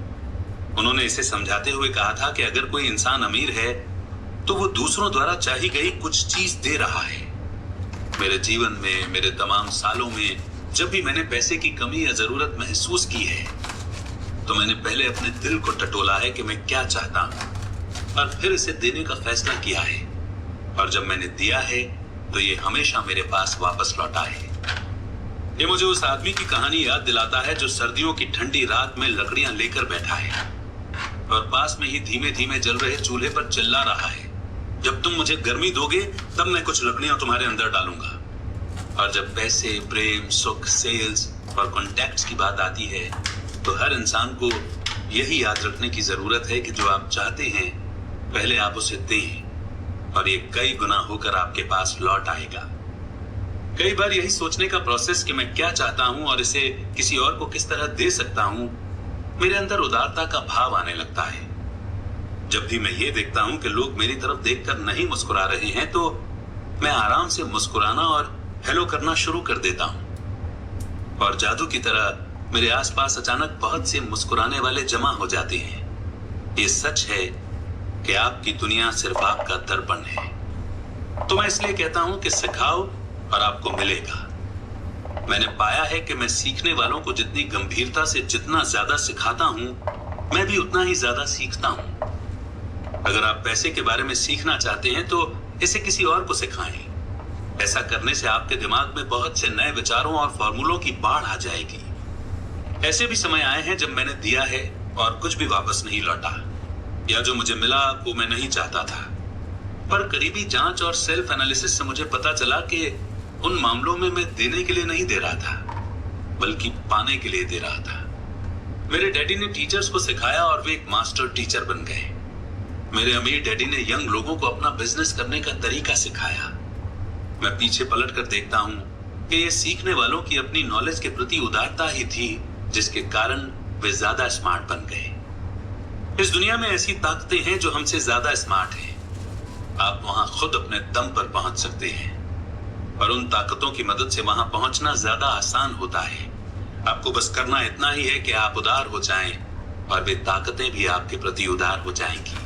उन्होंने इसे समझाते हुए कहा था कि अगर कोई इंसान अमीर है तो वो दूसरों द्वारा चाही गई कुछ चीज दे रहा है। मेरे जीवन में, मेरे तमाम सालों में जब भी मैंने पैसे की कमी या जरूरत महसूस की है, तो मैंने पहले अपने दिल को टटोला है कि मैं क्या चाहता हूं और फिर इसे देने का फैसला किया है। और जब मैंने दिया है तो ये हमेशा मेरे पास वापस लौटा है। ये मुझे उस आदमी की कहानी याद दिलाता है जो सर्दियों की ठंडी रात में लकड़ियां लेकर बैठा है और पास में ही धीमे धीमे जल रहे चूल्हे पर चिल्ला रहा है, जब तुम मुझे गर्मी दोगे तब मैं कुछ लकड़ियां तुम्हारे अंदर डालूंगा। और जब पैसे, प्रेम, सुख, सेल्स और कॉन्टैक्ट्स की बात आती है तो हर इंसान को यही याद रखने की जरूरत है कि जो आप चाहते हैं पहले आप उसे दें और ये कई गुना होकर आपके पास लौट आएगा। कई बार यही सोचने का प्रोसेस कि मैं क्या चाहता हूं और इसे किसी और को किस तरह दे सकता हूं, मेरे अंदर उदारता का भाव आने लगता है। जब भी मैं ये देखता हूं कि लोग मेरी तरफ देखकर नहीं मुस्कुरा रहे हैं तो मैं आराम से मुस्कुराना और हेलो करना शुरू कर देता हूं और जादू की तरह मेरे आसपास अचानक बहुत से मुस्कुराने वाले जमा हो जाते हैं। ये सच है कि आपकी दुनिया सिर्फ आपका दर्पण है। तो मैं इसलिए कहता हूं कि सिखाओ और आपको मिलेगा। मैंने पाया है कि मैं सीखने वालों को जितनी गंभीरता से जितना ज्यादा सिखाता हूं, मैं भी उतना ही ज्यादा सीखता हूं। अगर आप पैसे के बारे में सीखना चाहते हैं तो इसे किसी और को सिखाएं। ऐसा करने से आपके दिमाग में बहुत से नए विचारों और फॉर्मूलों की बाढ़ आ जाएगी। ऐसे भी समय आए हैं जब मैंने दिया है और कुछ भी वापस नहीं लौटा, या जो मुझे मिला वो मैं नहीं चाहता था। पर करीबी जांच और सेल्फ एनालिसिस से मुझे पता चला कि उन मामलों में मैं देने के लिए नहीं दे रहा था, बल्कि पाने के लिए दे रहा था। मेरे डैडी ने टीचर्स को सिखाया और वे एक मास्टर टीचर बन गए। मेरे अमीर डैडी ने यंग लोगों को अपना बिजनेस करने का तरीका सिखाया। मैं पीछे पलट कर देखता हूं कि ये सीखने वालों की अपनी नॉलेज के प्रति उदारता ही थी जिसके कारण वे ज्यादा स्मार्ट बन गए। इस दुनिया में ऐसी ताकतें हैं जो हमसे ज्यादा स्मार्ट हैं। आप वहां खुद अपने दम पर पहुंच सकते हैं और उन ताकतों की मदद से वहां पहुंचना ज्यादा आसान होता है। आपको बस करना इतना ही है कि आप उदार हो जाएं और वे ताकतें भी आपके प्रति उदार हो जाएंगी।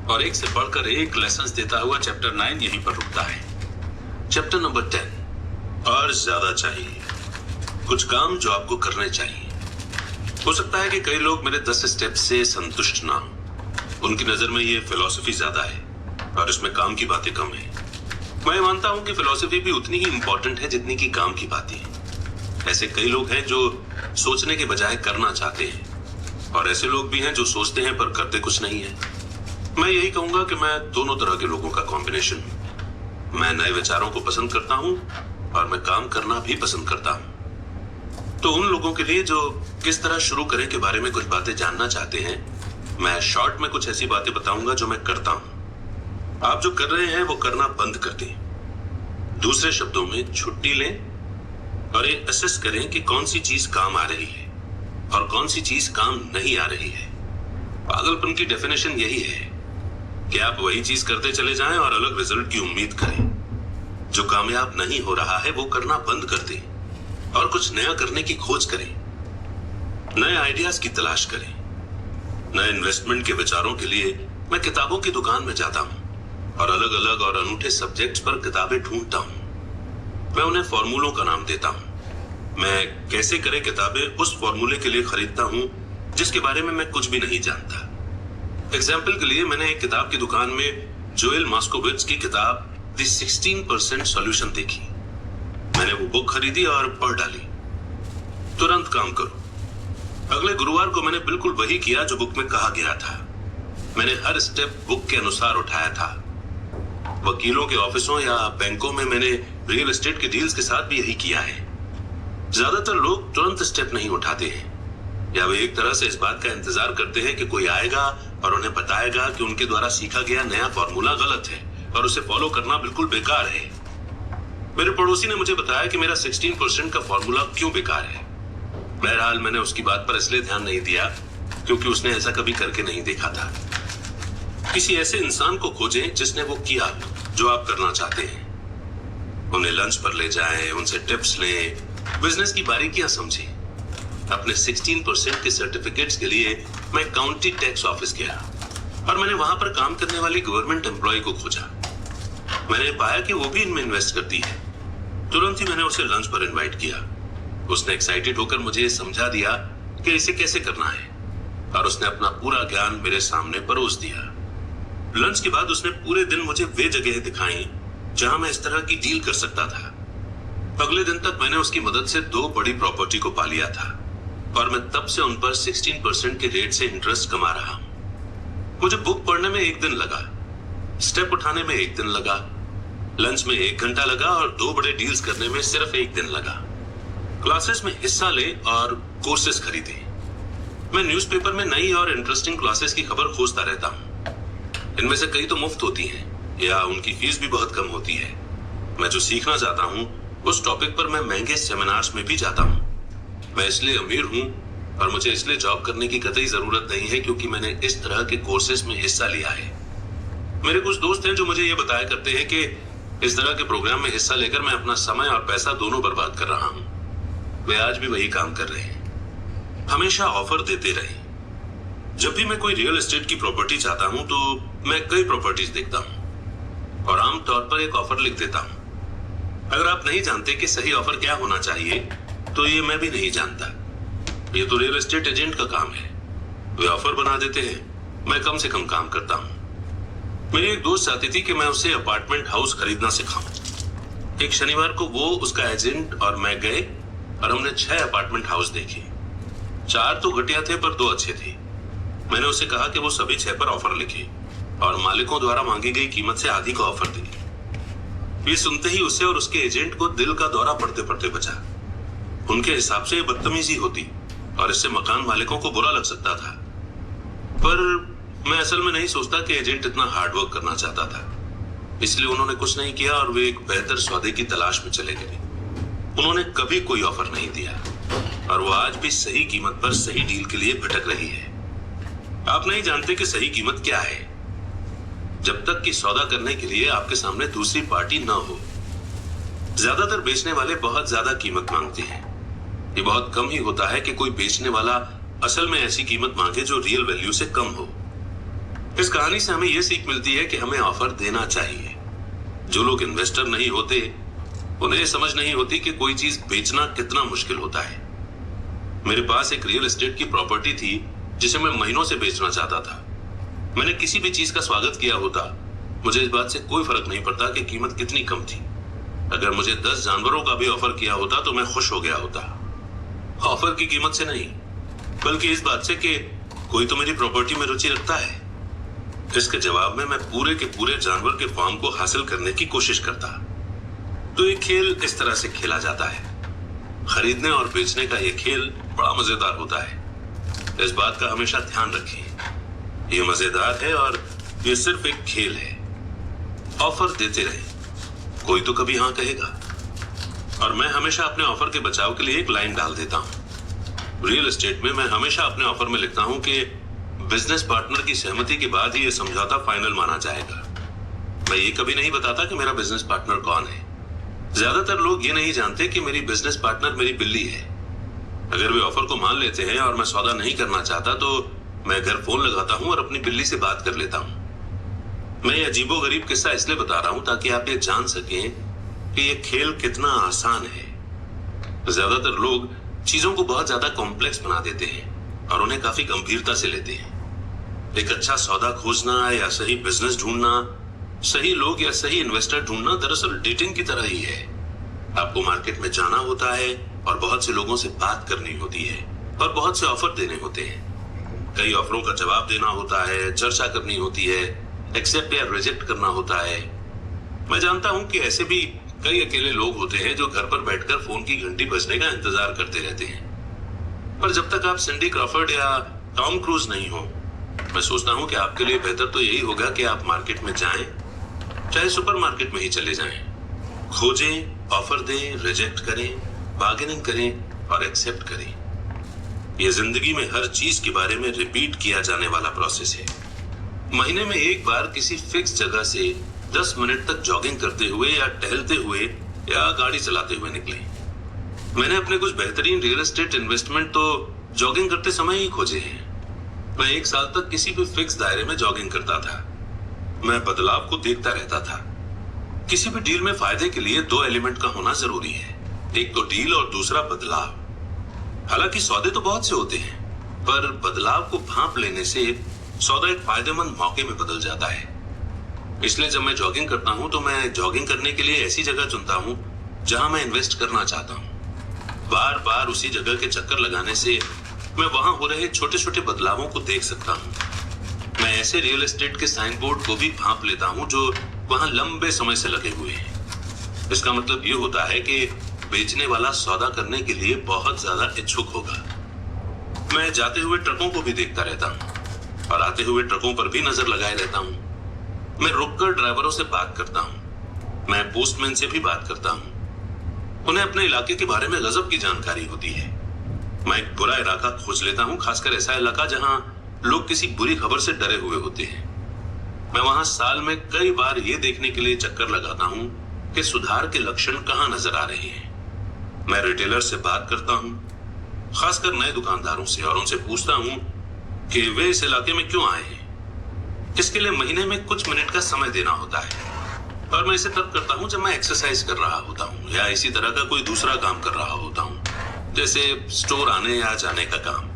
और एक से बढ़कर एक लेसन देता हुआ चैप्टर 9 यहीं पर रुकता है। चैप्टर नंबर 10, और ज्यादा चाहिए। कुछ काम जो आपको करने चाहिए। हो सकता है कि कई लोग मेरे 10 स्टेप से संतुष्ट ना हो। उनकी नजर में ये फिलॉसफी ज्यादा है और इसमें काम की बातें कम है। मैं मानता हूं कि फिलॉसफी भी उतनी ही इंपॉर्टेंट है जितनी की काम की बातें। ऐसे कई लोग हैं जो सोचने के बजाय करना चाहते हैं और ऐसे लोग भी हैं जो सोचते हैं पर करते कुछ नहीं है। मैं यही कहूंगा कि मैं दोनों तरह के लोगों का कॉम्बिनेशन हूं। मैं नए विचारों को पसंद करता हूं और मैं काम करना भी पसंद करता हूं। तो उन लोगों के लिए जो किस तरह शुरू करें के बारे में कुछ बातें जानना चाहते हैं, मैं शॉर्ट में कुछ ऐसी बातें बताऊंगा जो मैं करता हूं। आप जो कर रहे हैं वो करना बंद कर दें। दूसरे शब्दों में छुट्टी लें और ये असेस करें कि कौन सी चीज काम आ रही है और कौन सी चीज काम नहीं आ रही है। पागलपन की डेफिनेशन यही है कि आप वही चीज करते चले जाएं और अलग रिजल्ट की उम्मीद करें। जो कामयाब नहीं हो रहा है वो करना बंद कर दें और कुछ नया करने की खोज करें। नए आइडियाज की तलाश करें। नए इन्वेस्टमेंट के विचारों के लिए मैं किताबों की दुकान में जाता हूं और अलग अलग और अनूठे सब्जेक्ट्स पर किताबें ढूंढता हूं। मैं उन्हें फॉर्मूलों का नाम देता हूं। मैं कैसे करें किताबें उस फॉर्मूले के लिए खरीदता हूं जिसके बारे में मैं कुछ भी नहीं जानता। एग्जाम्पल के लिए मैंने एक किताब की दुकान में जोएल मॉस्कोविट्ज की किताब द 16% सॉल्यूशन देखी। मैंने वो बुक खरीदी और पढ़ डाली। तुरंत काम करो। अगले गुरुवार को मैंने बिल्कुल वही किया जो बुक में कहा गया था। मैंने हर स्टेप बुक के अनुसार उठाया था। वकीलों के ऑफिसों या बैंकों में मैंने रियल एस्टेट के डील्स के साथ भी यही किया है। ज्यादातर लोग तुरंत स्टेप नहीं उठाते हैं, या वे एक तरह से इस बात का इंतजार करते हैं कि कोई आएगा और उन्हें बताएगा कि उनके द्वारा सीखा गया नया फॉर्मूला गलत है और उसे फॉलो करना बिल्कुल बेकार है। मेरे पड़ोसी ने मुझे बताया कि मेरा 16% का फॉर्मूला क्यों बेकार है। बहरहाल मैंने उसकी बात पर इसलिए ध्यान नहीं दिया क्योंकि उसने ऐसा कभी करके नहीं देखा था। किसी ऐसे इंसान को खोजें जिसने वो किया जो आप करना चाहते हैं। उन्हें लंच पर ले जाएं, उनसे टिप्स लें, बिजनेस की बारीकियां समझें। अपने 16% के सर्टिफिकेट्स के लिए मैं काउंटी टैक्स ऑफिस गया और मैंने वहां पर काम करने वाली गवर्नमेंट एम्प्लॉय को खोजा। मैंने पाया कि वो भी इनमें इन्वेस्ट करती है। तुरंत ही मैंने उसे लंच पर इनवाइट किया। उसने एक्साइटेड होकर मुझे समझा दिया कि इसे कैसे करना है और उसने अपना पूरा ज्ञान मेरे सामने परोस दिया। लंच के बाद उसने पूरे दिन मुझे वे जगह दिखाई जहां मैं इस तरह की डील कर सकता था। अगले दिन तक मैंने उसकी मदद से 2 बड़ी प्रॉपर्टी को पा लिया था और मैं तब से उन पर 16% के रेट से इंटरेस्ट कमा रहा हूं। मुझे बुक पढ़ने में 1 दिन लगा, स्टेप उठाने में 1 दिन लगा, लंच में 1 घंटा लगा और 2 बड़े डील्स करने में सिर्फ 1 दिन लगा। क्लासेस में हिस्सा ले और कोर्सेस खरीदे। मैं न्यूज़पेपर में नई और इंटरेस्टिंग क्लासेस की खबर खोजता रहता हूँ। इनमें से कई तो मुफ्त होती हैं या उनकी फीस भी बहुत कम होती है। मैं जो सीखना चाहता हूँ उस टॉपिक पर मैं महंगे सेमिनार्स में भी जाता हूँ। मैं इसलिए अमीर हूँ और मुझे इसलिए जॉब करने की कतई जरूरत नहीं है क्योंकि मैंने इस तरह के कोर्सेस में हिस्सा लिया है। मेरे कुछ दोस्त हैं जो मुझे ये बताया करते हैं कि इस तरह के प्रोग्राम में हिस्सा लेकर मैं अपना समय और पैसा दोनों बर्बाद कर रहा हूँ। वे आज भी वही काम कर रहे हैं, हमेशा ऑफर देते रहे। जब भी मैं कोई रियल एस्टेट की प्रॉपर्टी चाहता हूँ तो मैं कई प्रॉपर्टीज देखता हूँ और आमतौर पर एक ऑफर लिख देता हूँ। अगर आप नहीं जानते कि सही ऑफर क्या होना चाहिए तो ये मैं भी नहीं जानता। ये तो रियल एस्टेट एजेंट का काम है। वे ऑफर बना देते हैं, मैं कम से कम काम करता हूँ। मेरी एक दोस्त चाहती थी कि मैं उसे अपार्टमेंट हाउस खरीदना सिखाऊं। एक शनिवार को वो, उसका एजेंट और मैं गए और हमने 6 अपार्टमेंट हाउस देखे। 4 तो घटिया थे पर 2 अच्छे थे। मैंने उसे कहा कि वो सभी 6 पर ऑफर लिखे और मालिकों द्वारा मांगी गई कीमत से आधी का ऑफर दे। ये सुनते ही उसे और उसके एजेंट को दिल का दौरा पड़ते पड़ते बचा। उनके हिसाब से ये बदतमीजी होती और इससे मकान मालिकों को बुरा लग सकता था। पर मैं असल में नहीं सोचता कि एजेंट इतना हार्ड वर्क करना चाहता था, इसलिए उन्होंने कुछ नहीं किया और वे एक बेहतर सौदे की तलाश में चले गए। उन्होंने कभी कोई ऑफर नहीं दिया और वो आज भी सही कीमत पर सही डील के लिए भटक रही है। आप नहीं जानते कि सही कीमत क्या है जब तक कि सौदा करने के लिए आपके सामने दूसरी पार्टी न हो। ज्यादातर बेचने वाले बहुत ज्यादा कीमत मांगते हैं। ये बहुत कम ही होता है कि कोई बेचने वाला असल में ऐसी कीमत मांगे जो रियल वैल्यू से कम हो। इस कहानी से हमें यह सीख मिलती है कि हमें ऑफर देना चाहिए। जो लोग इन्वेस्टर नहीं होते उन्हें समझ नहीं होती कि कोई चीज बेचना कितना मुश्किल होता है। मेरे पास एक रियल एस्टेट की प्रॉपर्टी थी जिसे मैं महीनों से बेचना चाहता था। मैंने किसी भी चीज का स्वागत किया होता, मुझे इस बात से कोई फर्क नहीं पड़ता कि कीमत कितनी कम थी। अगर मुझे 10 जानवरों का भी ऑफर किया होता तो मैं खुश हो गया होता। ऑफर की कीमत से नहीं, बल्कि इस बात से कि कोई तो मेरी प्रॉपर्टी में रुचि रखता है। इसके जवाब में मैं पूरे के पूरे जानवर के फार्म को हासिल करने की कोशिश करता। तो ये खेल इस तरह से खेला जाता है। खरीदने और बेचने का ये खेल बड़ा मजेदार होता है। इस बात का हमेशा ध्यान रखें, ये मजेदार है और ये सिर्फ एक खेल है। ऑफर देते रहें, कोई तो कभी हाँ कहेगा। और मैं हमेशा अपने ऑफर के बचाव के लिए एक लाइन डाल देता हूं। रियल एस्टेट में मैं हमेशा अपने ऑफर में लिखता हूं कि बिजनेस पार्टनर की सहमति के बाद ही यह समझौता फाइनल माना जाएगा। मैं ये कभी नहीं बताता कि मेरा बिजनेस पार्टनर कौन है। ज्यादातर लोग ये नहीं जानते कि मेरी बिजनेस पार्टनर मेरी बिल्ली है। अगर वे ऑफर को मान लेते हैं और मैं सौदा नहीं करना चाहता तो मैं घर फोन लगाता हूं और अपनी बिल्ली से बात कर लेता हूं। मैं ये अजीबोगरीब किस्सा इसलिए बता रहा हूं ताकि आप ये जान सकें कि ये खेल कितना आसान है। ज्यादातर लोग चीजों को बहुत ज्यादा कॉम्प्लेक्स बना देते हैं और उन्हें काफी गंभीरता से लेते हैं। एक अच्छा सौदा खोजना या सही बिजनेस ढूंढना, सही लोग या सही इन्वेस्टर ढूंढना दरअसल डेटिंग की तरह ही है। आपको मार्केट में जाना होता है और बहुत से लोगों से बात करनी होती है और बहुत से ऑफर देने होते हैं। कई ऑफरों का जवाब देना होता है, चर्चा करनी होती है, एक्सेप्ट या रिजेक्ट करना होता है। मैं जानता हूं कि ऐसे भी कई अकेले लोग होते हैं जो घर पर बैठकर फोन की घंटी बजने का इंतजार करते रहते हैं। पर जब तक आप सिंडी क्रॉफर्ड या टॉम क्रूज नहीं हो, मैं सोचता हूं कि आपके लिए बेहतर तो यही होगा कि आप मार्केट में जाएं, चाहे सुपरमार्केट में ही चले जाएं, खोजें, ऑफर दें, रिजेक्ट करें, बार्गेनिंग करें और एक्सेप्ट करें। यह जिंदगी में हर चीज के बारे में रिपीट किया जाने वाला प्रोसेस है। महीने में एक बार किसी फिक्स जगह से 10 मिनट तक जॉगिंग करते हुए या टहलते हुए या गाड़ी चलाते हुए निकले। मैंने अपने कुछ बेहतरीन रियल एस्टेट इन्वेस्टमेंट तो जॉगिंग करते समय ही खोजे हैं। मैं 1 साल तक किसी भी फिक्स दायरे में जॉगिंग करता था। मैं बदलाव को देखता रहता था। किसी भी डील में फायदे के लिए 2 एलिमेंट का होना जरूरी है, एक तो डील और दूसरा बदलाव। हालांकि सौदे तो बहुत से होते हैं, पर बदलाव को भांप लेने से सौदा एक फायदेमंद मौके में बदल जाता है। इसलिए जब मैं जॉगिंग करता हूं तो मैं जॉगिंग करने के लिए ऐसी जगह चुनता हूं जहां मैं इन्वेस्ट करना चाहता हूं। बार बार उसी जगह के चक्कर लगाने से मैं वहां हो रहे छोटे छोटे बदलावों को देख सकता हूं। मैं ऐसे रियल एस्टेट के साइन बोर्ड को भी भांप लेता हूं जो वहां लंबे समय से लगे हुए हैं। इसका मतलब ये होता है कि बेचने वाला सौदा करने के लिए बहुत ज्यादा इच्छुक होगा। मैं जाते हुए ट्रकों को भी देखता रहता हूं और आते हुए ट्रकों पर भी नजर लगाए रहता हूं। मैं रुककर ड्राइवरों से बात करता हूं। मैं पोस्टमैन से भी बात करता हूं। उन्हें अपने इलाके के बारे में गजब की जानकारी होती है। मैं एक बुरा इलाका खोज लेता हूं, खासकर ऐसा इलाका जहां लोग किसी बुरी खबर से डरे हुए होते हैं। मैं वहां साल में कई बार ये देखने के लिए चक्कर लगाता हूं कि सुधार के लक्षण कहां नजर आ रहे हैं। मैं रिटेलर से बात करता हूं, खासकर नए दुकानदारों से, और उनसे पूछता हूं कि वे इस इलाके में क्यों आए हैं। इसके लिए महीने में कुछ मिनट का समय देना होता है, और मैं इसे तब करता हूं जब मैं एक्सरसाइज कर रहा होता हूं या इसी तरह का कोई दूसरा काम कर रहा होता हूं, जैसे स्टोर आने या जाने का काम।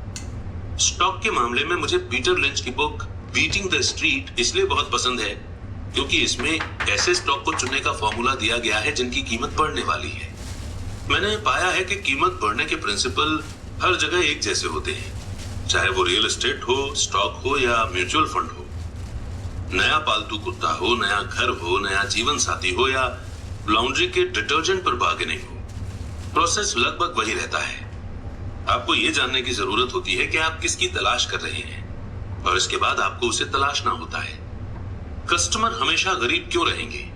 स्टॉक के मामले में मुझे पीटर लिंच की बुक बीटिंग द स्ट्रीट इसलिए बहुत पसंद है क्योंकि इसमें ऐसे स्टॉक को चुनने का फॉर्मूला दिया गया है जिनकी कीमत बढ़ने वाली है। मैंने पाया है कि कीमत बढ़ने के प्रिंसिपल हर जगह एक जैसे होते हैं, चाहे वो रियल एस्टेट हो, स्टॉक हो या म्यूचुअल फंड हो। नया पालतू कुत्ता हो, नया घर हो, नया जीवन साथी हो या लॉन्ड्री के डिटर्जेंट पर बार्गेनिंग हो, प्रोसेस लगभग वही रहता है। आपको यह जानने की जरूरत होती है कि आप किसकी तलाश कर रहे हैं, और इसके बाद आपको उसे तलाशना होता है। कस्टमर हमेशा गरीब क्यों रहेंगे?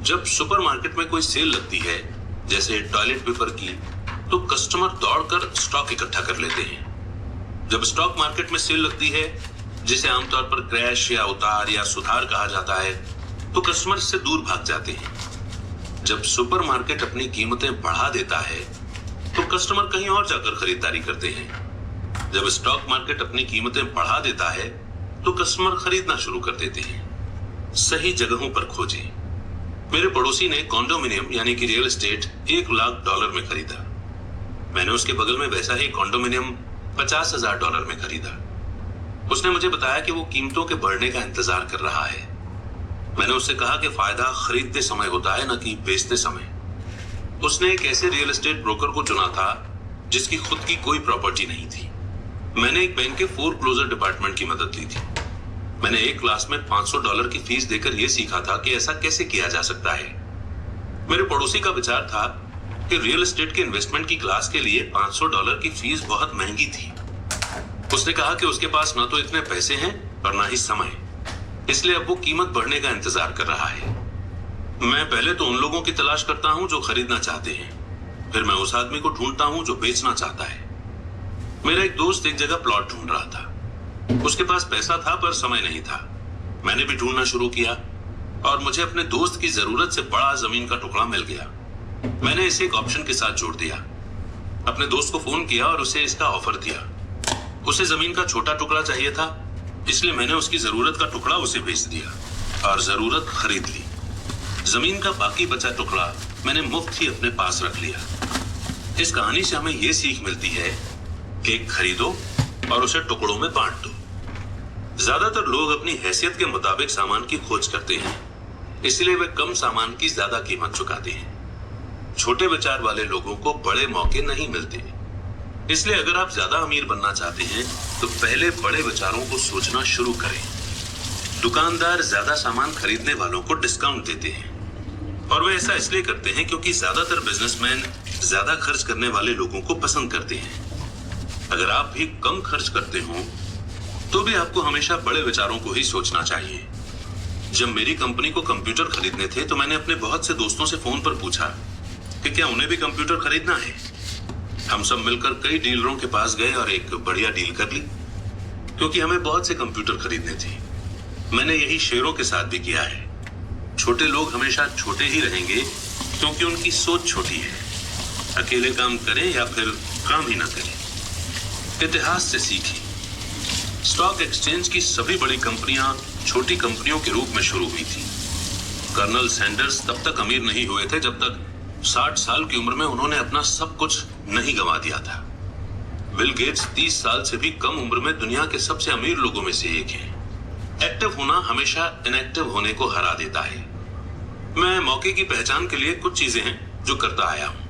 जब सुपरमार्केट में कोई सेल लगती है, जैसे टॉयलेट पेपर की, तो कस्टमर दौड़कर स्टॉक इकट्ठा कर लेते हैं। जब स्टॉक मार्केट में सेल लगती है, जिसे आमतौर पर क्रैश या उतार या सुधार कहा जाता है, तो कस्टमर इससे दूर भाग जाते हैं। जब सुपरमार्केट अपनी कीमतें बढ़ा देता है, तो कस्टमर कहीं और जाकर खरीदारी करते हैं। जब स्टॉक मार्केट अपनी कीमतें बढ़ा देता है, तो कस्टमर खरीदना शुरू कर देते हैं। सही जगहों पर खोजें। मेरे पड़ोसी ने कॉन्डोमिनियम यानी कि रियल एस्टेट $1 लाख में खरीदा। मैंने उसके बगल में वैसा ही कॉन्डोमिनियम $50,000 में खरीदा। उसने मुझे बताया कि वो कीमतों के बढ़ने का इंतजार कर रहा है। मैंने उससे कहा कि फायदा खरीदते समय होता है, न कि बेचते समय। उसने एक ऐसे रियल एस्टेट ब्रोकर को चुना था जिसकी खुद की कोई प्रॉपर्टी नहीं थी। मैंने एक बैंक के फोरक्लोजर डिपार्टमेंट की मदद ली थी। मैंने एक क्लास में $500 की फीस देकर यह सीखा था कि ऐसा कैसे किया जा सकता है। मेरे पड़ोसी का विचार था कि रियल एस्टेट के इन्वेस्टमेंट की क्लास के लिए $500 की फीस बहुत महंगी थी। उसने कहा कि उसके पास न तो इतने पैसे हैं और ना ही समय, इसलिए अब वो कीमत बढ़ने का इंतजार कर रहा है। मैं पहले तो उन लोगों की तलाश करता हूं जो खरीदना चाहते हैं, फिर मैं उस आदमी को ढूंढता हूं जो बेचना चाहता है। मेरा एक दोस्त एक जगह प्लॉट ढूंढ रहा था। उसके पास पैसा था पर समय नहीं था। मैंने भी ढूंढना शुरू किया और मुझे अपने दोस्त की जरूरत से बड़ा जमीन का टुकड़ा मिल गया। मैंने इसे एक ऑप्शन के साथ जोड़ दिया। अपने दोस्त को फोन किया और उसे इसका ऑफर दिया। उसे जमीन का छोटा टुकड़ा चाहिए था, इसलिए मैंने उसकी जरूरत का टुकड़ा उसे बेच दिया और जरूरत खरीद ली। जमीन का बाकी बचा टुकड़ा मैंने मुफ्त ही अपने पास रख लिया। इस कहानी से हमें यह सीख मिलती है कि खरीदो और उसे टुकड़ों में बांट दो। ज्यादातर लोग अपनी हैसियत के मुताबिक सामान की खोज करते हैं, इसलिए वे कम सामान की ज्यादा कीमत चुकाते हैं। छोटे विचार वाले लोगों को बड़े मौके नहीं मिलते। इसलिए अगर आप ज्यादा अमीर बनना चाहते हैं तो पहले बड़े विचारों को सोचना शुरू करें। दुकानदार ज्यादा सामान खरीदने वालों को डिस्काउंट देते हैं, और वे ऐसा इसलिए करते हैं क्योंकि ज्यादातर बिजनेसमैन ज्यादा खर्च करने वाले लोगों को पसंद करते हैं। अगर आप भी कम खर्च करते हो तो भी आपको हमेशा बड़े विचारों को ही सोचना चाहिए। जब मेरी कंपनी को कंप्यूटर खरीदने थे तो मैंने अपने बहुत से दोस्तों से फोन पर पूछा कि क्या उन्हें भी कंप्यूटर खरीदना है। हम सब मिलकर कई डीलरों के पास गए और एक बढ़िया डील कर ली, क्योंकि हमें बहुत से कंप्यूटर खरीदने थे। मैंने यही शेयरों के साथ भी किया है। छोटे लोग हमेशा छोटे ही रहेंगे क्योंकि उनकी सोच छोटी है। अकेले काम करें या फिर काम ही ना करें। इतिहास से सीखें। स्टॉक एक्सचेंज की सभी बड़ी कंपनियां छोटी कंपनियों के रूप में शुरू हुई थी। कर्नल सैंडर्स तब तक अमीर नहीं हुए थे जब तक 60 साल की उम्र में उन्होंने अपना सब कुछ नहीं गंवा दिया था। बिल गेट्स 30 साल से भी कम उम्र में दुनिया के सबसे अमीर लोगों में से एक हैं। एक्टिव होना हमेशा इनएक्टिव होने को हरा देता है। मैं मौके की पहचान के लिए कुछ चीजें हैं जो करता आया हूं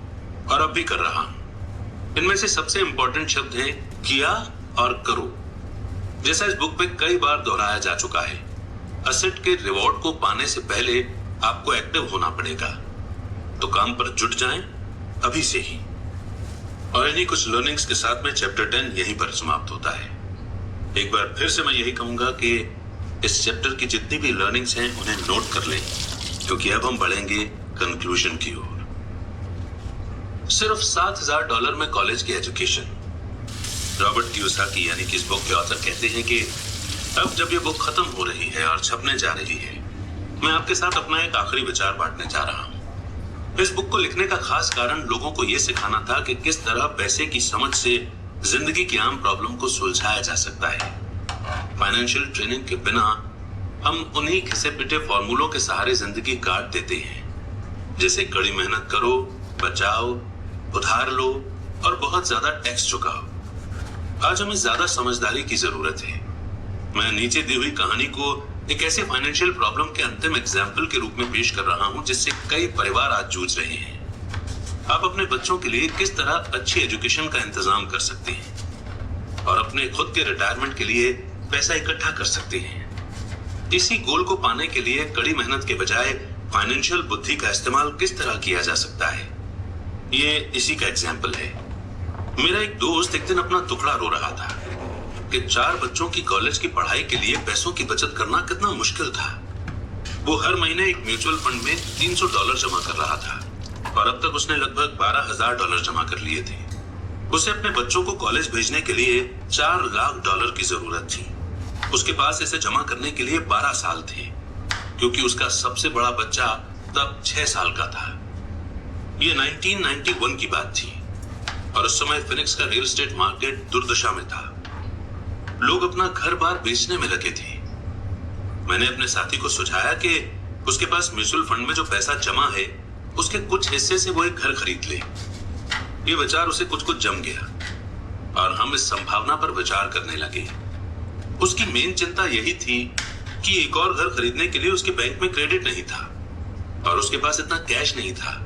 और अब भी कर रहा हूं। इनमें से सबसे इंपॉर्टेंट शब्द है किया और करो। जैसा इस बुक पे कई बार दोहराया जा चुका है, असेट के रिवॉर्ड को पाने से पहले आपको एक्टिव होना पड़ेगा। तो काम पर जुट जाएं अभी से ही। और इन्हीं कुछ लर्निंग्स के साथ में चैप्टर 10 यहीं पर समाप्त होता है। एक बार फिर से मैं यही कहूंगा कि इस चैप्टर की जितनी भी लर्निंग्स हैं उन्हें नोट कर लें, क्योंकि अब हम बढ़ेंगे कंक्लूजन की ओर। सिर्फ $7,000 में कॉलेज की एजुकेशन। रॉबर्ट कियोसाकी यानी कि इस बुक के ऑथर कहते हैं कि अब जब ये बुक खत्म हो रही है और छपने जा रही है, मैं आपके साथ अपना एक आखिरी विचार बांटने जा रहा हूं। इस बुक को लिखने का खास कारण लोगों को यह सिखाना था कि किस तरह पैसे की समझ से जिंदगी की आम प्रॉब्लम को सुलझाया जा सकता है। फाइनेंशियल ट्रेनिंग के बिना हम उन्हीं घिसे पिटे फॉर्मूलों के सहारे जिंदगी काट देते हैं, जैसे कड़ी मेहनत करो, बचाओ, उधार लो और बहुत ज्यादा टैक्स चुकाओ। आज हमें ज्यादा समझदारी की जरूरत है। मैं नीचे दी हुई कहानी को एक ऐसे फाइनेंशियल प्रॉब्लम के अंतिम एग्जाम्पल के रूप में पेश कर रहा हूं जिससे कई परिवार आज जूझ रहे हैं। आप अपने बच्चों के लिए किस तरह अच्छी एजुकेशन का इंतजाम कर सकते हैं और अपने खुद के रिटायरमेंट के लिए पैसा इकट्ठा कर सकते हैं। इसी गोल को पाने के लिए कड़ी मेहनत के बजाय फाइनेंशियल बुद्धि का इस्तेमाल किस तरह किया जा सकता है, ये इसी का एग्जाम्पल है। मेरा एक दोस्त एक दिन अपना टुकड़ा रो रहा था कि 4 बच्चों की कॉलेज की पढ़ाई के लिए पैसों की बचत करना कितना मुश्किल था। वो हर महीने एक म्यूचुअल फंड में $300 जमा कर रहा था और अब तक उसने लगभग $12,000 जमा कर लिए थे। उसे अपने बच्चों को कॉलेज भेजने के लिए $4 लाख की जरूरत थी। उसके पास इसे जमा करने के लिए 12 साल थे, क्योंकि उसका सबसे बड़ा बच्चा तब 6 साल का था। ये 1991 की बात थी और उस समय फिनिक्स का रियल एस्टेट मार्केट दुर्दशा में था। लोग अपना घर बार बेचने में लगे थे। मैंने अपने साथी को सुझाया कि उसके पास म्यूचुअल फंड में जो पैसा जमा है उसके कुछ हिस्से से वो एक घर खरीद ले। ये विचार उसे कुछ जम गया और हम इस संभावना पर विचार करने लगे। उसकी मेन चिंता यही थी कि एक और घर खरीदने के लिए उसके बैंक में क्रेडिट नहीं था और उसके पास इतना कैश नहीं था।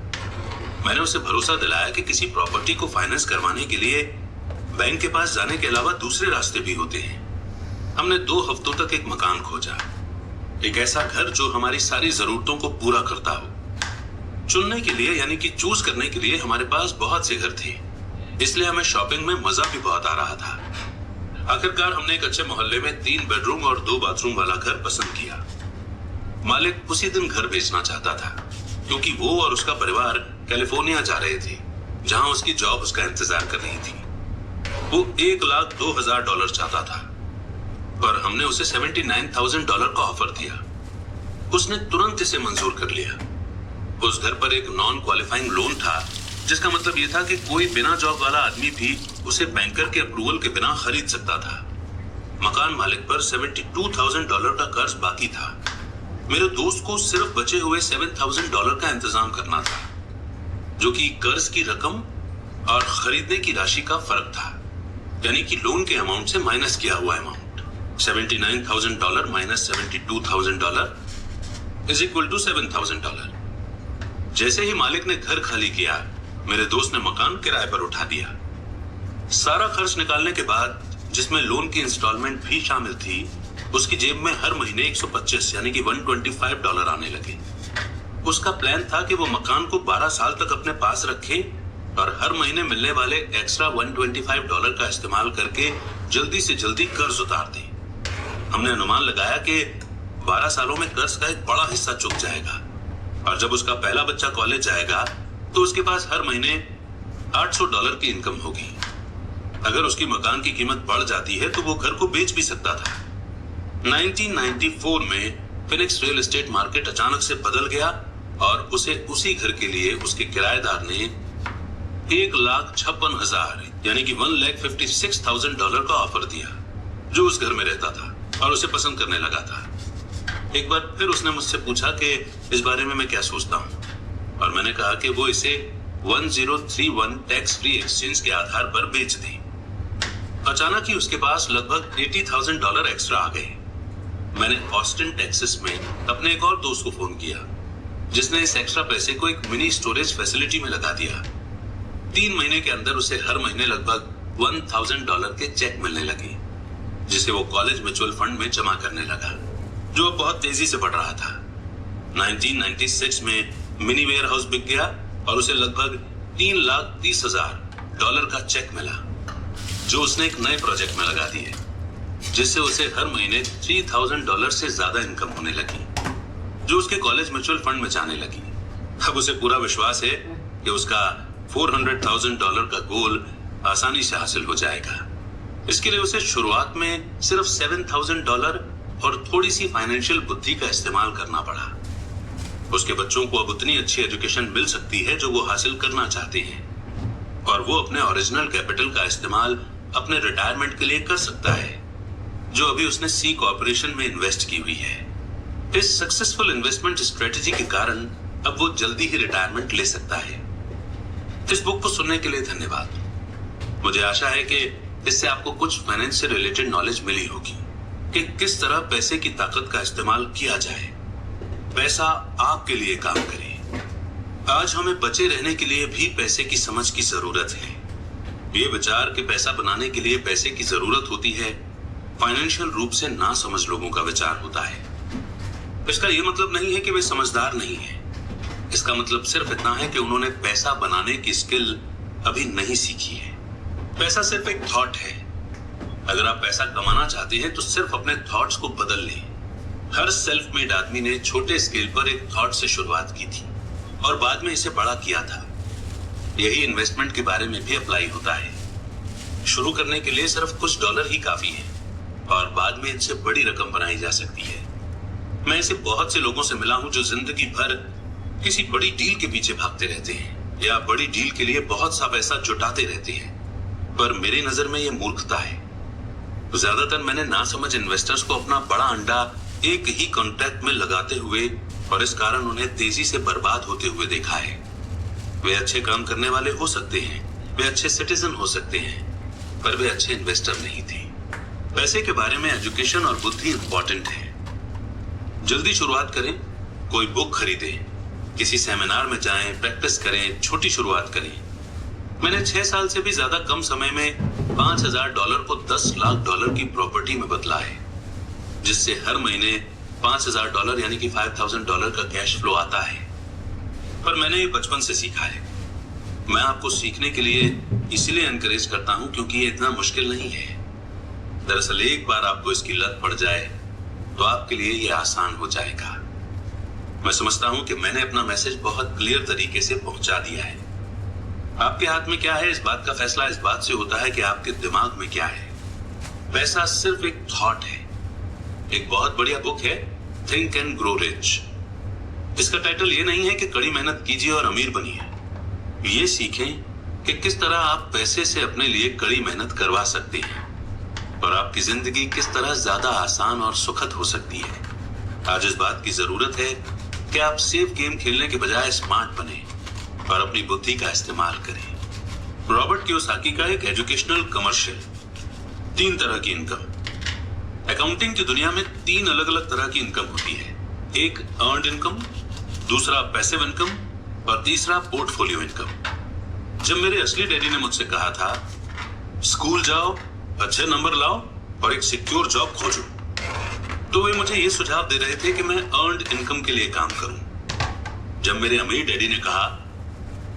मैंने उसे भरोसा दिलाया कि किसी प्रॉपर्टी को फाइनेंस करवाने के लिए बैंक के पास जाने के अलावा दूसरे रास्ते भी होते हैं। हमने 2 हफ्तों तक एक मकान खोजा, एक ऐसा घर जो हमारी सारी जरूरतों को पूरा करता हो। चुनने के लिए यानी कि चूज करने के लिए हमारे पास बहुत से घर थे, इसलिए हमें शॉपिंग में मजा भी बहुत आ रहा था। आखिरकार हमने एक अच्छे मोहल्ले में 3 बेडरूम और 2 बाथरूम वाला घर पसंद किया। मालिक उसी दिन घर बेचना चाहता था, क्योंकि वो और उसका परिवार कैलिफोर्निया जा रहे थे, जहां उसकी जॉब उसका इंतजार कर रही थी। वो $1,02,000 चाहता था, पर हमने उसे $79,000 का ऑफर दिया। उसने तुरंत इसे मंजूर कर लिया। उस घर पर एक नॉन क्वालिफाइंग लोन था, जिसका मतलब यह था कि कोई बिना जॉब वाला आदमी भी उसे बैंकर के अप्रूवल के बिना खरीद सकता था। मकान मालिक पर $72,000 का कर्ज बाकी था। मेरे दोस्त को सिर्फ बचे हुए $7,000 का इंतजाम करना था, जो कि कर्ज की रकम और खरीदने की राशि का फर्क था, यानी कि लोन के अमाउंट से माइनस किया हुआ amount. $79,000 minus $72,000 is equal to $7,000। जैसे ही मालिक ने घर खाली किया, मेरे दोस्त ने मकान किराए पर उठा दिया। सारा खर्च निकालने के बाद, जिसमें लोन की इंस्टॉलमेंट भी शामिल थी, उसकी जेब में हर महीने 125 यानी कि $125 आने लगे। उसका प्लान था कि वो मकान को 12 साल तक अपने पास रखे और हर महीने मिलने वाले एक्स्ट्रा $125 का इस्तेमाल करके जल्दी से जल्दी कर्ज उतार दे। हमने अनुमान लगाया कि 12 सालों में कर्ज का एक बड़ा हिस्सा चुक जाएगा और जब उसका पहला बच्चा कॉलेज जाएगा तो उसके पास हर महीने $800 की इनकम होगी। अगर उसकी मकान की कीमत बढ़ जाती है तो वो घर को बेच भी सकता था। 1994 में फिनिक्स रियल एस्टेट मार्केट अचानक से बदल गया और उसे उसी घर के लिए उसके किराएदार ने $1,56,000 यानी कि $1,56,000 का ऑफर दिया। जो उस घर में रहता था और उसे पसंद करने लगा था। एक बार फिर उसने मुझसे पूछा कि इस बारे में मैं क्या सोचता हूँ, और मैंने कहा कि वो इसे 1031 टैक्स फ्री एक्सचेंज के आधार पर बेच दे। अचानक ही उसके पास लगभग $80,000 एक्स्ट्रा आ गए। मैंने ऑस्टिन टेक्सास में अपने एक और दोस्त को फोन किया, जिसने इस एक्स्ट्रा पैसे को एक मिनी स्टोरेज फैसिलिटी में लगा दिया। 3 महीने के अंदर उसे हर महीने लगभग $1,000 के चेक मिलने लगे, जिसे वो कॉलेज म्यूचुअल फंड में जमा करने लगा, जो अब बहुत तेजी से बढ़ रहा था। 1996 में मिनी वेयर हाउस बिक गया और उसे लगभग $3,30,000 का चेक मिला, जो उसने एक नए प्रोजेक्ट में लगा दिए, जिससे उसे हर महीने $3,000 से ज्यादा इनकम होने लगी, जो उसके कॉलेज म्यूचुअल फंड में जाने लगी। अब उसे पूरा विश्वास है कि उसका $400,000 का गोल आसानी से हासिल हो जाएगा। इसके लिए उसे शुरुआत में सिर्फ $7,000 और थोड़ी सी फाइनेंशियल बुद्धि का इस्तेमाल करना पड़ा। उसके बच्चों को अब उतनी अच्छी एजुकेशन मिल सकती है जो वो हासिल करना चाहते हैं, और वो अपने ओरिजिनल कैपिटल का इस्तेमाल अपने रिटायरमेंट के लिए कर सकता है, जो अभी उसने सी कॉर्पोरेशन में इन्वेस्ट की हुई है। इस सक्सेसफुल इन्वेस्टमेंट स्ट्रेटेजी के कारण अब वो जल्दी ही रिटायरमेंट ले सकता है। इस बुक को सुनने के लिए धन्यवाद। मुझे आशा है कि इससे आपको कुछ फाइनेंस से रिलेटेड नॉलेज मिली होगी कि किस तरह पैसे की ताकत का इस्तेमाल किया जाए। पैसा आपके लिए काम करे। आज हमें बचे रहने के लिए भी पैसे की समझ की जरूरत है। ये विचार कि पैसा बनाने के लिए पैसे की जरूरत होती है, फाइनेंशियल रूप से ना समझ लोगों का विचार होता है। इसका यह मतलब नहीं है कि वे समझदार नहीं है। इसका मतलब सिर्फ इतना है कि उन्होंने पैसा बनाने की स्किल अभी नहीं सीखी है। पैसा सिर्फ एक थॉट है। अगर आप पैसा कमाना चाहते हैं तो सिर्फ अपने थॉट्स को बदल लें। हर सेल्फ मेड आदमी ने छोटे स्केल पर एक थॉट से शुरुआत की थी और बाद में इसे बड़ा किया था। यही इन्वेस्टमेंट के बारे में भी अप्लाई होता है। शुरू करने के लिए सिर्फ कुछ डॉलर ही काफी है और बाद में इनसे बड़ी रकम बनाई जा सकती है। मैं ऐसे बहुत से लोगों से मिला हूं जो जिंदगी भर किसी बड़ी डील के पीछे भागते रहते हैं या बड़ी डील के लिए बहुत सा पैसा जुटाते रहते हैं, पर मेरी नजर में यह मूर्खता है। ज्यादातर मैंने नासमझ इन्वेस्टर्स को अपना बड़ा अंडा एक ही कॉन्ट्रैक्ट में लगाते हुए और इस कारण उन्हें तेजी से बर्बाद होते हुए देखा है। वे अच्छे काम करने वाले हो सकते हैं, वे अच्छे सिटीजन हो सकते हैं, पर वे अच्छे इन्वेस्टर नहीं थे। पैसे के बारे में एजुकेशन और बुद्धि इंपॉर्टेंट है। जल्दी शुरुआत करें, कोई बुक खरीदें, किसी सेमिनार में जाएं, प्रैक्टिस करें, छोटी शुरुआत करें। मैंने 6 साल से भी ज्यादा कम समय में $5,000 को $10 लाख की प्रॉपर्टी में बदला है, जिससे हर महीने $5,000 यानी कि $5,000 का कैश फ्लो आता है। पर मैंने ये बचपन से सीखा है। मैं आपको सीखने के लिए इसलिए एनकरेज करता हूं क्योंकि ये इतना मुश्किल नहीं है। दरअसल एक बार आपको इसकी लत पड़ जाए तो आपके लिए ये आसान हो जाएगा। मैं समझता हूं कि मैंने अपना मैसेज बहुत क्लियर तरीके से पहुंचा दिया है। आपके हाथ में क्या है, इस बात का फैसला इस बात से होता है कि आपके दिमाग में क्या है। पैसा सिर्फ एक थॉट है। एक बहुत बढ़िया बुक है थिंक एंड ग्रो रिच। इसका टाइटल ये नहीं है कि कड़ी मेहनत कीजिए और अमीर बनिए। ये सीखें कि किस तरह आप पैसे से अपने लिए कड़ी मेहनत करवा सकते हैं और आपकी जिंदगी किस तरह ज्यादा आसान और सुखद हो सकती है। आज इस बात की जरूरत है कि आप सेफ गेम खेलने के बजाय स्मार्ट बने और अपनी बुद्धि का इस्तेमाल करें। रॉबर्ट कियोसाकी का एक एजुकेशनल कमर्शियल। 3 तरह की इनकम। अकाउंटिंग की दुनिया में 3 अलग अलग तरह की इनकम होती है। एक अर्न्ड इनकम, दूसरा पैसिव इनकम और तीसरा पोर्टफोलियो इनकम। जब मेरे असली डैडी ने मुझसे कहा था स्कूल जाओ, अच्छे नंबर लाओ और एक सिक्योर जॉब खोजो, तो वे मुझे ये सुझाव दे रहे थे कि मैं अर्न्ड इनकम के लिए काम करूं। जब मेरे अमीर डैडी ने कहा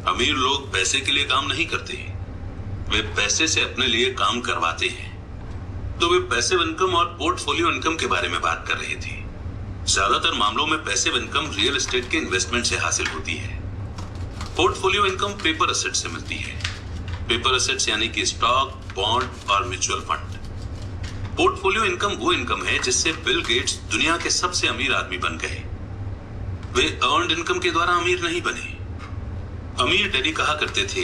अमीर लोग पैसे के लिए काम नहीं करते, वे पैसे से अपने लिए काम करवाते हैं, तो वे पैसिव इनकम और पोर्टफोलियो इनकम के बारे में बात कर रहे थे। ज्यादातर मामलों में पैसिव इनकम रियल एस्टेट के इन्वेस्टमेंट से हासिल होती है। पोर्टफोलियो इनकम पेपर एसेट से मिलती है। पेपर एसेट्स यानी कि स्टॉक, बॉन्ड और म्यूचुअल फंड। पोर्टफोलियो इनकम वो इनकम है जिससे बिल गेट्स दुनिया के सबसे अमीर आदमी बन गए। वे अर्न्ड इनकम के द्वारा अमीर नहीं बने। अमीर डैडी कहा करते थे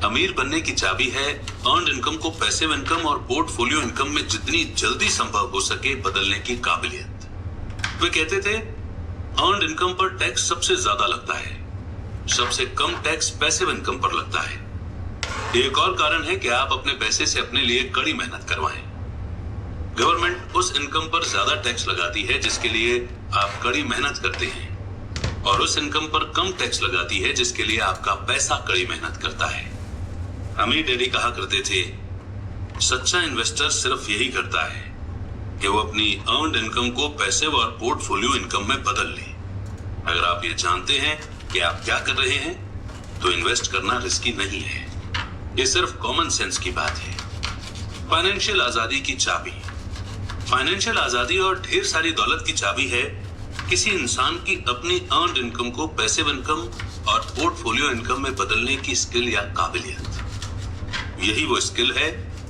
अमीर बनने की चाबी है अर्न्ड इनकम को पैसिव इनकम और पोर्टफोलियो इनकम में जितनी जल्दी संभव हो सके बदलने की काबिलियत। वे कहते थे अर्न्ड इनकम पर टैक्स सबसे ज्यादा लगता है, सबसे कम टैक्स पैसिव इनकम पर लगता है। एक और कारण है कि आप अपने पैसे से अपने लिए कड़ी मेहनत करवाएं। गवर्नमेंट उस इनकम पर ज्यादा टैक्स लगाती है जिसके लिए आप कड़ी मेहनत करते हैं, और उस इनकम पर कम टैक्स लगाती है जिसके लिए आपका पैसा कड़ी मेहनत करता है। अमीर डैडी कहा करते थे सच्चा इन्वेस्टर सिर्फ यही करता है कि वो अपनी अर्न्ड इनकम को पैसिव और पोर्टफोलियो इनकम में बदल ले। अगर आप ये जानते हैं कि आप क्या कर रहे हैं तो इन्वेस्ट करना रिस्की नहीं है, ये सिर्फ कॉमन सेंस की बात है। फाइनेंशियल आजादी की चाबी। फाइनेंशियल आजादी और ढेर सारी दौलत की चाबी है किसी इंसान की अपनी अर्न्ड इनकम को पैसिव इनकम और पोर्टफोलियो इनकम में बदलने की स्किल या काबिलियत। यही वो स्किल है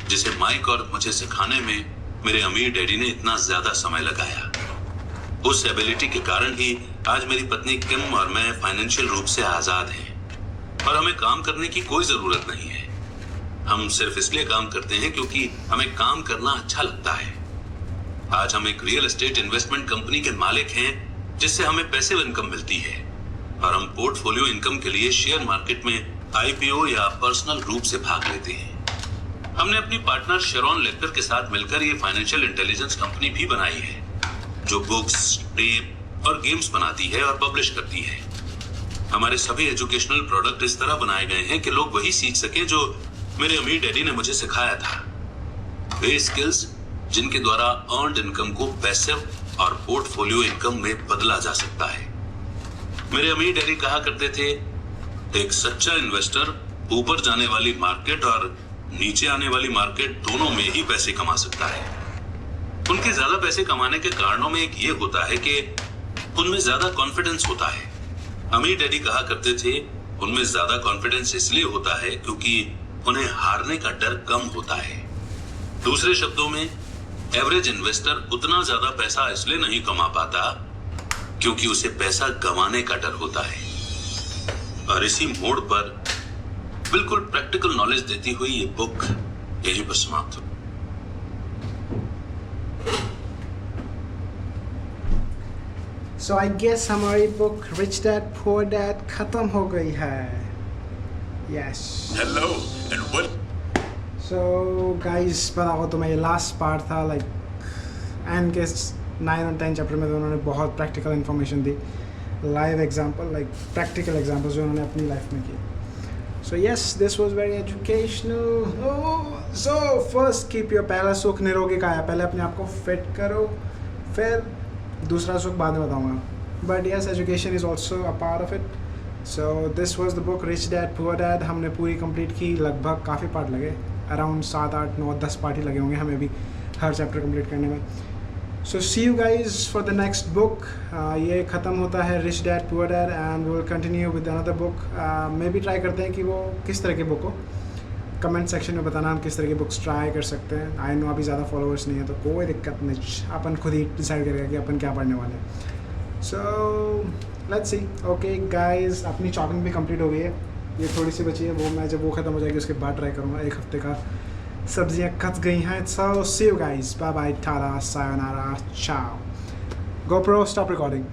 जिसे माइक और मुझे सिखाने में मेरे अमीर डैडी ने इतना ज्यादा समय लगाया। उस एबिलिटी के कारण ही आज मेरी पत्नी किम और मैं फाइनेंशियल रूप से आजाद हैं और हमें काम करने की कोई जरूरत नहीं है। हम सिर्फ इसलिए काम करते हैं क्योंकि हमें काम करना अच्छा लगता है। आज हम एक रियल एस्टेट इन्वेस्टमेंट कंपनी के मालिक हैं जिससे हमें पैसिव इनकम मिलती है, और हम पोर्टफोलियो इनकम के लिए शेयर मार्केट में आईपीओ या पर्सनल रूप से भाग लेते हैं। हमने अपनी पार्टनर शेरॉन लेक्टर के साथ मिलकर ये फाइनेंशियल इंटेलिजेंस कंपनी भी बनाई है जो बुक्स, टेप और गेम्स बनाती है और पब्लिश करती है। हमारे सभी एजुकेशनल प्रोडक्ट इस तरह बनाए गए हैं कि लोग वही सीख सके जो मेरे अमीर डैडी ने मुझे सिखाया था। वे स्किल्स जिनके द्वारा अर्न्ड इनकम को पैसिव और पोर्टफोलियो इनकम में बदला जा सकता है। मेरे अमीर डैडी कहा करते थे एक सच्चा इन्वेस्टर ऊपर जाने वाली मार्केट और नीचे आने वाली मार्केट दोनों में ही पैसे कमा सकता है। उनके ज्यादा पैसे कमाने के कारणों में एक ये होता है कि उनमें ज्यादा कॉन्फिडेंस होता है। अमीर डैडी कहा करते थे उनमें ज्यादा कॉन्फिडेंस इसलिए होता है क्योंकि उन्हें हारने का डर कम होता है। दूसरे शब्दों में एवरेज इन्वेस्टर उतना ज्यादा पैसा इसलिए नहीं कमा पाता क्योंकि उसे पैसा गंवाने का डर होता है। और इसी मोड़ पर बिल्कुल प्रैक्टिकल नॉलेज देती हुई ये बुक यहीं पर समाप्त हो। So I guess हमारी book rich dad poor dad खत्म हो गई है। Yes. Hello and welcome. So guys, बताओ तुम्हें ये लास्ट पार्ट था लाइक एंड के 9 और 10 चैप्टर में तो उन्होंने बहुत प्रैक्टिकल इन्फॉर्मेशन दी, live example like practical examples जो उन्होंने अपनी लाइफ में की। So yes, this was very educational. So first keep your, पहला सुख निरोगी काया, पहले अपने आप को फिट करो, फिर दूसरा सुख बाद में बताऊँगा, but yes education is also a part of it. So this was the book rich dad poor dad. हमने पूरी कंप्लीट की, लगभग काफ़ी पार्ट लगे, अराउंड 7, 8, 9, 10 पार्ट ही लगे होंगे हमें भी हर चैप्टर कंप्लीट करने में। So see you guys for the next book. ये ख़त्म होता है rich dad poor dad and we will continue with another book. मे भी ट्राई करते हैं कि वो किस तरह की बुक हो। कमेंट सेक्शन में बताना हम किस तरह की बुक्स ट्राई कर सकते हैं। आई नो अभी ज़्यादा फॉलोअर्स नहीं है तो कोई दिक्कत नहीं, अपन खुद ही डिसाइड करेगा कि अपन क्या पढ़ने वाले हैं। So let's see. Okay guys, अपनी शॉपिंग भी कंप्लीट हो गई है, ये थोड़ी सी बची है, वो मैं जब वो ख़त्म हो जाएगी उसके बाद ट्राई करूँगा। एक हफ्ते का सब्जियाँ कट गई हैं। So see you guys, bye bye, टाटा, सायोनारा, चाओ। GoPro, stop recording.